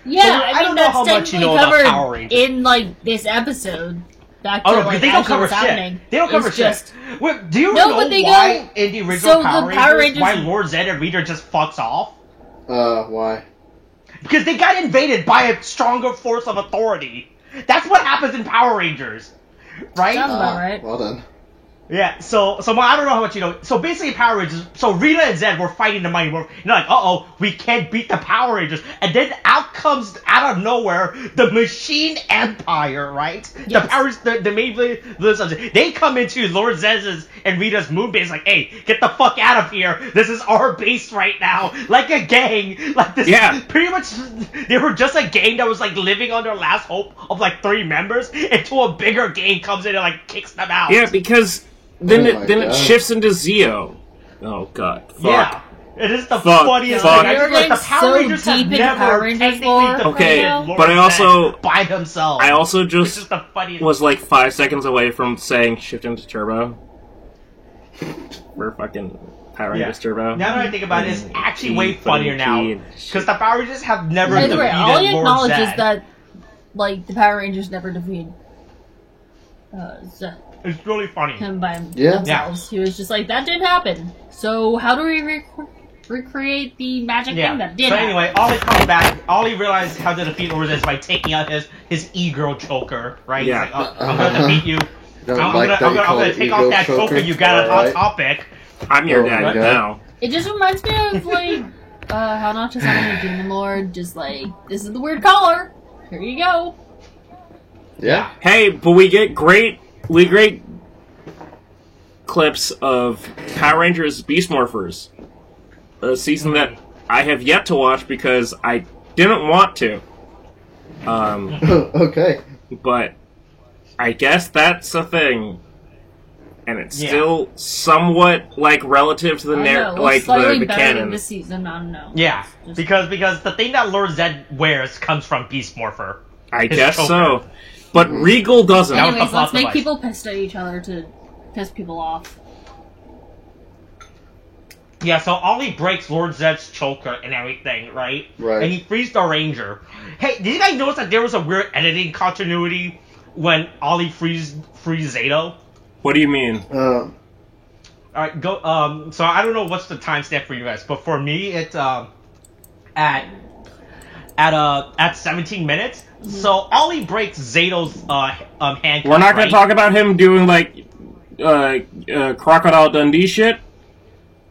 Yeah, So, I don't mean, know how much you know about Power Rangers. In like this episode. Back to, Oh no, like, because they don't cover happening. shit. They don't cover It's shit. just- Wait, do you No, know but they why go- in the original so Power the Power Rangers- why Lord Zed and Rita just fucks off? Why? Because they got invaded by a stronger force of authority. That's what happens in Power Rangers, right? Sounds about right. Well then. Yeah, so I don't know how much you know. So basically, Power Rangers. So Rita and Zed were fighting the Mighty Morphin. You're like, we can't beat the Power Rangers. And then out comes out of nowhere the Machine Empire, right? Yes. The Powers, the main, they come into Lord Zed's and Rita's moon base. Like, hey, get the fuck out of here. This is our base right now. Like a gang, like this. Yeah. Pretty much, they were just a gang that was like living on their last hope of like 3 members until a bigger gang comes in and like kicks them out. Yeah, because then Oh my it God. shifts into Zeo. Oh god. Fuck. Yeah. It is the Fuck. funniest Fuck. thing. I just like the Power So Rangers have deep into never Power Rangers technically lore defeated Okay, Lord but I also- Zed by themselves. I also Which is just the funniest. was like 5 seconds away from saying shift into turbo. For fucking Power Rangers Turbo. Now that I think about it, it's actually way Fucking funnier now. key. Because the Power Rangers have never By the way, defeated all he Lord acknowledges Zed. that, like, the Power Rangers never defeated It's really funny. him by Yeah. themselves. He was just like, that did happen. So how do we recreate the magic thing that did so happen? anyway, Ollie comes back. Ollie realized how to defeat Lord Zed by taking out his e-girl choker, right? Yeah. He's like, I'm gonna defeat you. Don't I'm like that you gonna call it take ego off that choker you got on Alright. topic. I'm your Oh dad my God. now. It just reminds me of, like, how not to summon a Demon Lord, just like, this is the weird collar. Here you go. Yeah. Hey, but we get great clips of Power Rangers Beast Morphers. A season that I have yet to watch because I didn't want to. Okay. But I guess that's a thing. And it's Yeah. still somewhat like relative to the I know, well, like slightly the better canon. than this season, I don't know. Yeah, Just- because the thing that Lord Zed wears comes from Beast Morpher. I his guess choker. so. But Regal doesn't. That was Anyways, the let's plot make device. people pissed at each other to piss people off. Yeah, so Ollie breaks Lord Zed's choker and everything, right? Right. And he frees the Ranger. Hey, did you guys notice that there was a weird editing continuity when Ollie frees Zato? What do you mean? Alright, go, so I don't know what's the timestamp for you guys, but for me, it's, at 17 minutes. So Ollie breaks Zato's, handcuff, We're not gonna right? talk about him doing like Crocodile Dundee shit.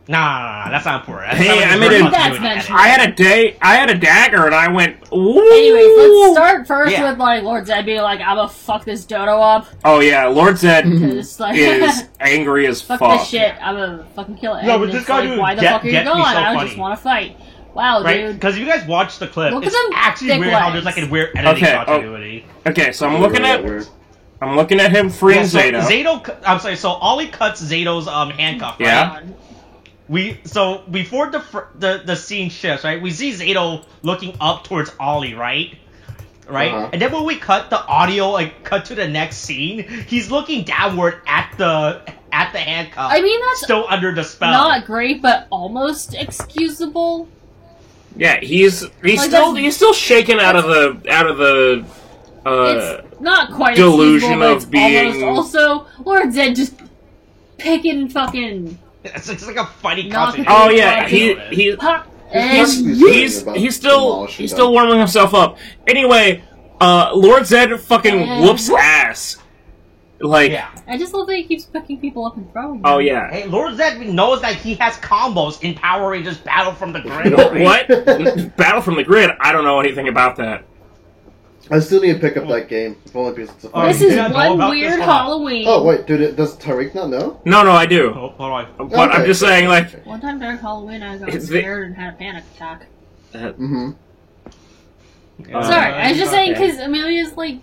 Nah, that's not important. That's Hey, not what I this made weird it- That's continuity mentioned. editing. I had a dagger and I went. Ooh. Anyways, let's start first Yeah. with, like, Lord Zed being like, I'm gonna fuck this dodo up. Oh yeah, Lord Zed It's like, is angry as fuck fuck. this shit, I'm gonna fucking kill it. No, And but this it's guy like, dude why the get- fuck are you get me going? so I funny. just wanna fight. Wow, Right? dude. Because if you guys watch the clip, Look at it's them actually thick weird how legs. there's like a weird editing Okay, continuity. Okay, so I'm Oh, looking at weird. him freeing Yeah, so Zato. I'm sorry. So Ollie cuts Zato's handcuff. Right? Yeah. So before the scene shifts, right? We see Zato looking up towards Ollie, right? Right. Uh-huh. And then when we cut the audio, like cut to the next scene, he's looking downward at the handcuff. I mean, that's still under the spell. not great, but almost excusable. Yeah, he's that's- still shaken out of the It's not quite delusion excusable, but of it's being- almost also Lord Zed just picking fucking It's like a funny Not concept. Oh yeah, he pop and he's still warming himself up. Anyway, Lord Zed fucking And whoops whoop. ass. Like, Yeah. I just love that he keeps picking people up and throwing them. oh yeah. Hey, Lord Zed knows that he has combos in Power Rangers Battle from the Grid. What? Battle from the Grid? I don't know anything about that. I still need to pick up that game. If only because it's a Oh, This you is didn't know one about weird this one? Halloween. Oh wait, dude, does Tariq not know? No, I do. Oh, hold on. But I'm Okay. just saying, like, One time during Halloween, I got Is it- scared and had a panic attack. Mm-hmm. Sorry, I was just saying okay. because Amelia's like,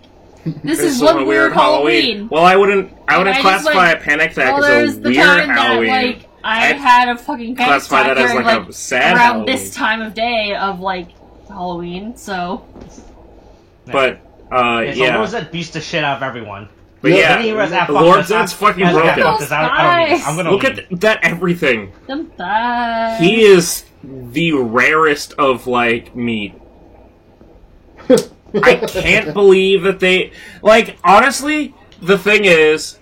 this this is one weird Halloween. Well, I wouldn't And I just, classify like, a panic attack Well, as there's a the weird time Halloween. that like I I'd had a fucking panic classify attack that as, during like, like a sad around Halloween. this time of day of like Halloween. So But Yeah, so yeah. Lord Zed beats the shit out of everyone. But yeah, Lord Zed's fucking broken. I'm gonna look at that everything. Bye. He is the rarest of, like, meat. I can't believe that they... Like, honestly, the thing is...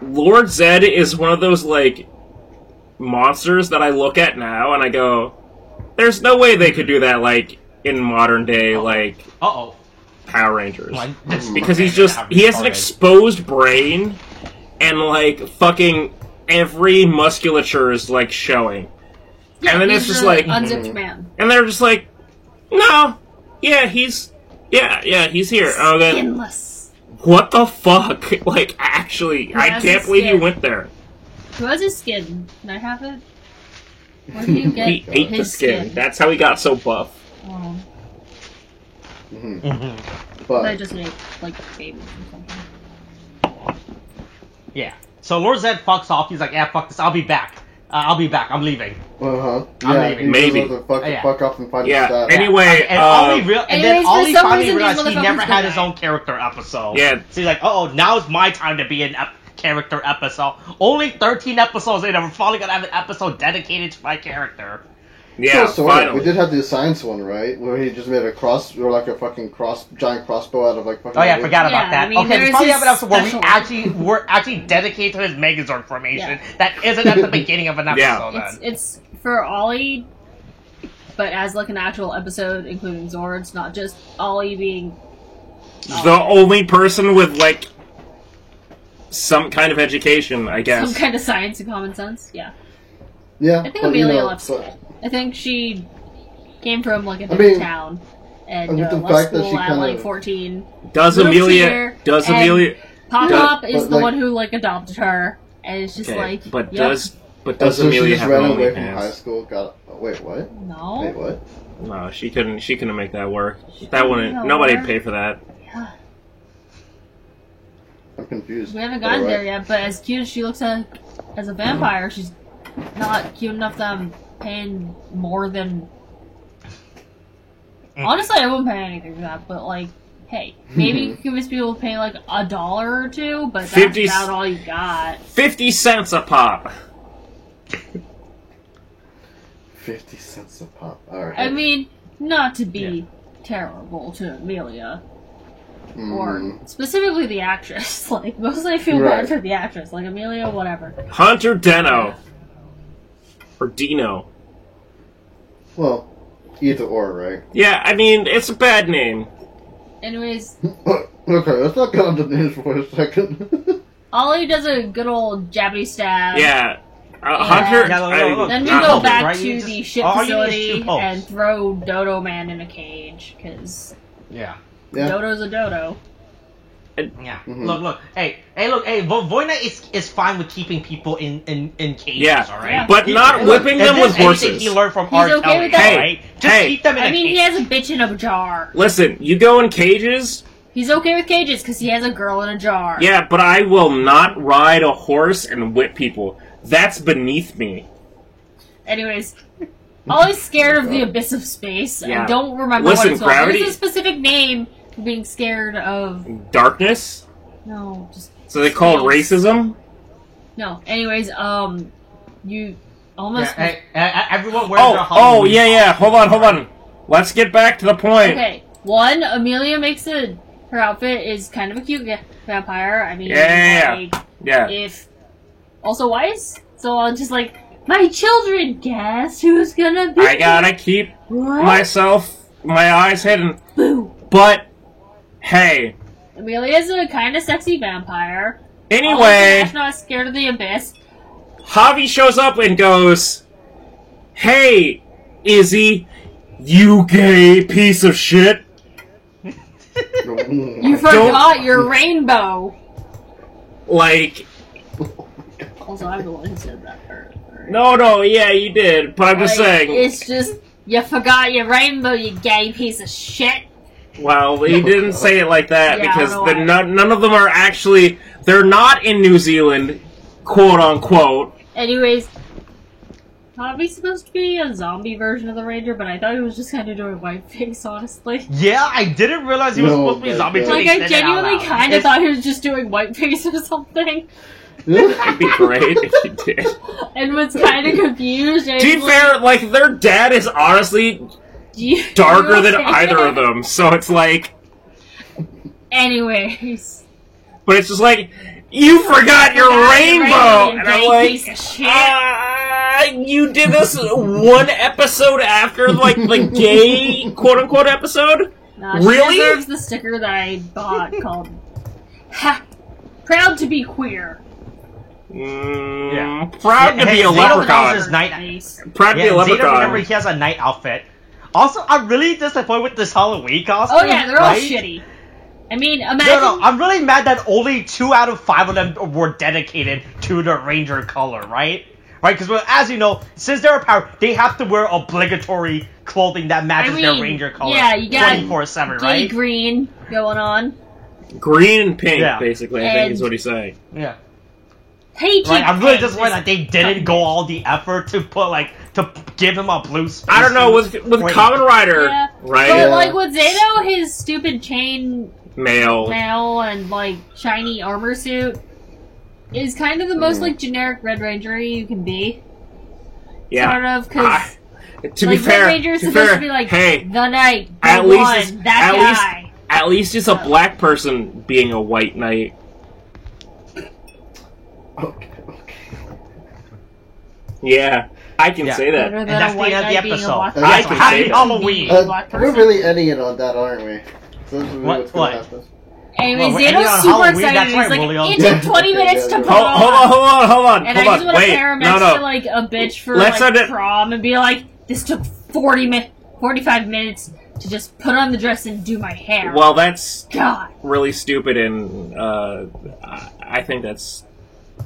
Lord Zed is one of those, like, monsters that I look at now and I go, there's no way they could do that, like, in modern day, like... Power Rangers. Because he has an exposed brain, and, like, fucking every musculature is, like, showing. Yeah, and then it's just like... unzipped man. And they're just like, no, he's here. Oh, then, Skinless. what the fuck? Like, actually, I can't believe you went there. Who has his skin? Can I have it? Where do you get He ate the skin. That's how he got so buff. Oh. But I just ate, like, babies or something. Yeah. So Lord Zed fucks off. He's like, yeah, fuck this. I'll be back. I'm leaving. I'm leaving. Maybe. Fuck off and find his Yeah. stuff. Anyway, and then Ollie finally realized he never had his die. own character episode. Yeah. So he's like, now's my time to be in character episode. Only 13 episodes in, and we're finally gonna have an episode dedicated to my character. Yeah, finally. We did have the science one, right? Where he just made a cross, or like a fucking giant crossbow out of like fucking... Oh yeah, I forgot about that. I mean, okay, we probably have an episode where we're special actually dedicated to his Megazord formation. that isn't at the beginning of an episode. Then. It's for Ollie, but as like an actual episode, including Zords, not just Ollie being... The only person with, like, some kind of education, I guess. Some kind of science and common sense, yeah. Yeah, I think Amelia left school. I think she came from, like, a different town. And with the left fact that school she at, kinda... like, 14. Does Amelia... Pop-Pop is the one who, like, adopted her. And it's just like... But yep. does Amelia have ran an away from OnlyFans? high school, wait, what? No. Wait, what? No, she couldn't make that work. That wouldn't... Nobody'd pay for that. Yeah. I'm confused. We haven't gotten there yet, but as cute as she looks as a vampire, she's not cute enough that I'm paying more than... Honestly, I wouldn't pay anything for that, but, like, hey, maybe you can convince people to pay, like, $1 or $2, but that's about all you got. 50 cents a pop! 50 cents a pop, alright. I mean, not to be terrible to Amelia. Or specifically the actress. Like, mostly I feel bad for the actress. Like, Amelia, whatever. Hunter Deno. Or Dino. Well, either or, right? Yeah, I mean, it's a bad name. Anyways. Okay, let's not get onto names for a second. Ollie does a good old Japanese stab. Yeah. Hunter... Then we go back to the ship facility and throw Dodo Man in a cage, because... Yeah. Dodo's a dodo. Yeah. Look. Hey, Voina is fine with keeping people in cages, alright? Yeah. But not whipping them with horses. He learned from He's okay with that. right? Just keep them in a cage. He has a bitch in a jar. Listen, you go in cages... He's okay with cages, because he has a girl in a jar. Yeah, but I will not ride a horse and whip people. That's beneath me. Anyways... Always scared of the abyss of space. Yeah. I don't remember what it's called. There's a specific name for being scared of... Darkness? No, just... So they call it racism? No. Anyways, you almost... Everyone wears their Halloween yeah. Hold on. Let's get back to the point. Okay. One, Amelia makes her outfit is kind of a cute vampire. I mean, yeah. If... Also wise. So I'll just like... My children, guess who's gonna be... I gotta keep my eyes hidden. Boo. But, hey. Amelia's a kind of sexy vampire. Anyway. I'm not scared of the abyss. Javi shows up and goes, hey, Izzy, you gay piece of shit. You forgot your rainbow. Like... Also, I'm the one who said that first. No, yeah, you did, but I'm just saying. It's just, you forgot your rainbow, you gay piece of shit. Well, he didn't say it like that, because none of them are actually, they're not in New Zealand, quote unquote. Anyways, Hobby's supposed to be a zombie version of the Ranger, but I thought he was just kind of doing whiteface, honestly. Yeah, I didn't realize he was supposed to be a zombie. Like, I genuinely kind of thought he was just doing whiteface or something. It'd be great if he did. And was kind of confused. To be fair, like, their dad is honestly darker than either of them, so it's like... Anyways. But it's just like, you forgot your rainbow! And I'm like, piece of shit. You did this one episode after, like, the gay, quote-unquote, episode? Nah, really? She deserves the sticker that I bought called Proud to be Queer. Proud to be a leprechaun. Proud to be a leprechaun. Remember, he has a night outfit. Also, I'm really disappointed with this Halloween costume. Oh yeah, they're all shitty. I mean, imagine... No, I'm really mad that only 2 out of 5 of them were dedicated to the Ranger color, right? Right, because as you know, since they're a power, they have to wear obligatory clothing that matches their Ranger color. Yeah, you got 24/7, right? green going on. Green and pink, basically, I think is what he's saying. Yeah. Right, I'm really disappointed that they didn't go all the effort to put, to give him a blue space. I don't know, with Kamen Rider, right? But, like, with Zato, his stupid chain... Mail and, like, shiny armor suit is kind of the most, like, generic Red Ranger you can be. Yeah. Sort of, because... to be fair, Red Ranger is supposed to be like, hey, the knight, the at one, least that guy. At least it's a black person being a white knight. Okay. Yeah, I can say that. And that's the end of the episode. I can say Halloween. We're really ending it on that, aren't we? So this is what's going to happen. Anyways, Zato's super excited. He's like, it took 20 minutes to put on. Hold on. And I just want to pair him next to, like, a bitch for, prom and be like, this took 45 minutes to just put on the dress and do my hair. Well, that's really stupid, and I think that's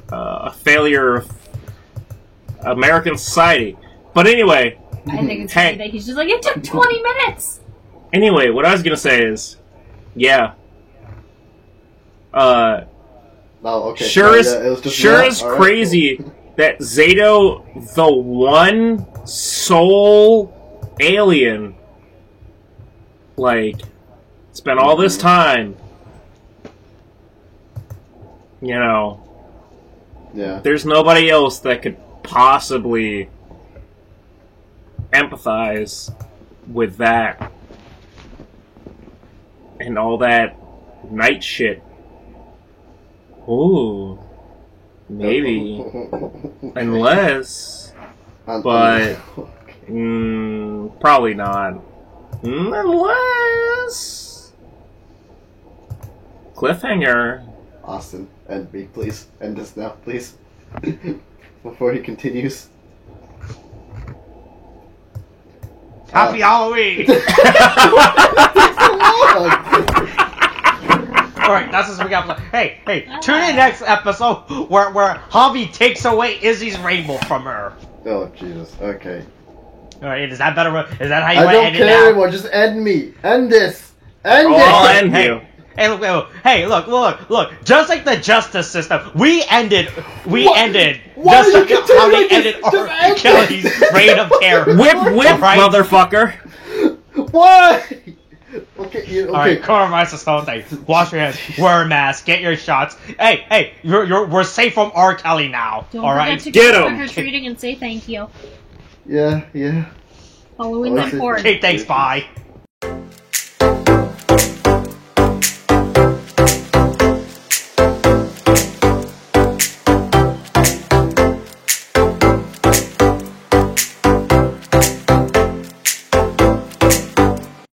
a failure of American society. But anyway... I think it's funny that he's just like, it took 20 minutes! Anyway, what I was gonna say is... Yeah. Sure is crazy that Zato, the one sole alien, like, spent all this time, you know, there's nobody else that could possibly empathize with that and all that night shit. Ooh, maybe, unless, but probably not, unless cliffhanger. Austin, end me, please. End this now, please. Before he continues. Happy Halloween! Alright, that's what we got. Hey, tune in next episode where Javi takes away Izzy's rainbow from her. Oh, Jesus. Okay. Alright, is that better? Is that how you want to end it now? I don't care anymore. Just end me. End this. End it. I'll end you. Hey, look. Just like the justice system, we ended Why just like how they ended R. Kelly's reign of terror. Whip, right? Motherfucker. Why? Okay. Alright, coronavirus is whole thing. Wash your hands, wear a mask, get your shots. Hey, we're safe from R. Kelly now. Alright? Get him! Trick-or-treating and say thank you. Yeah. Halloween's important. Okay, thanks, bye.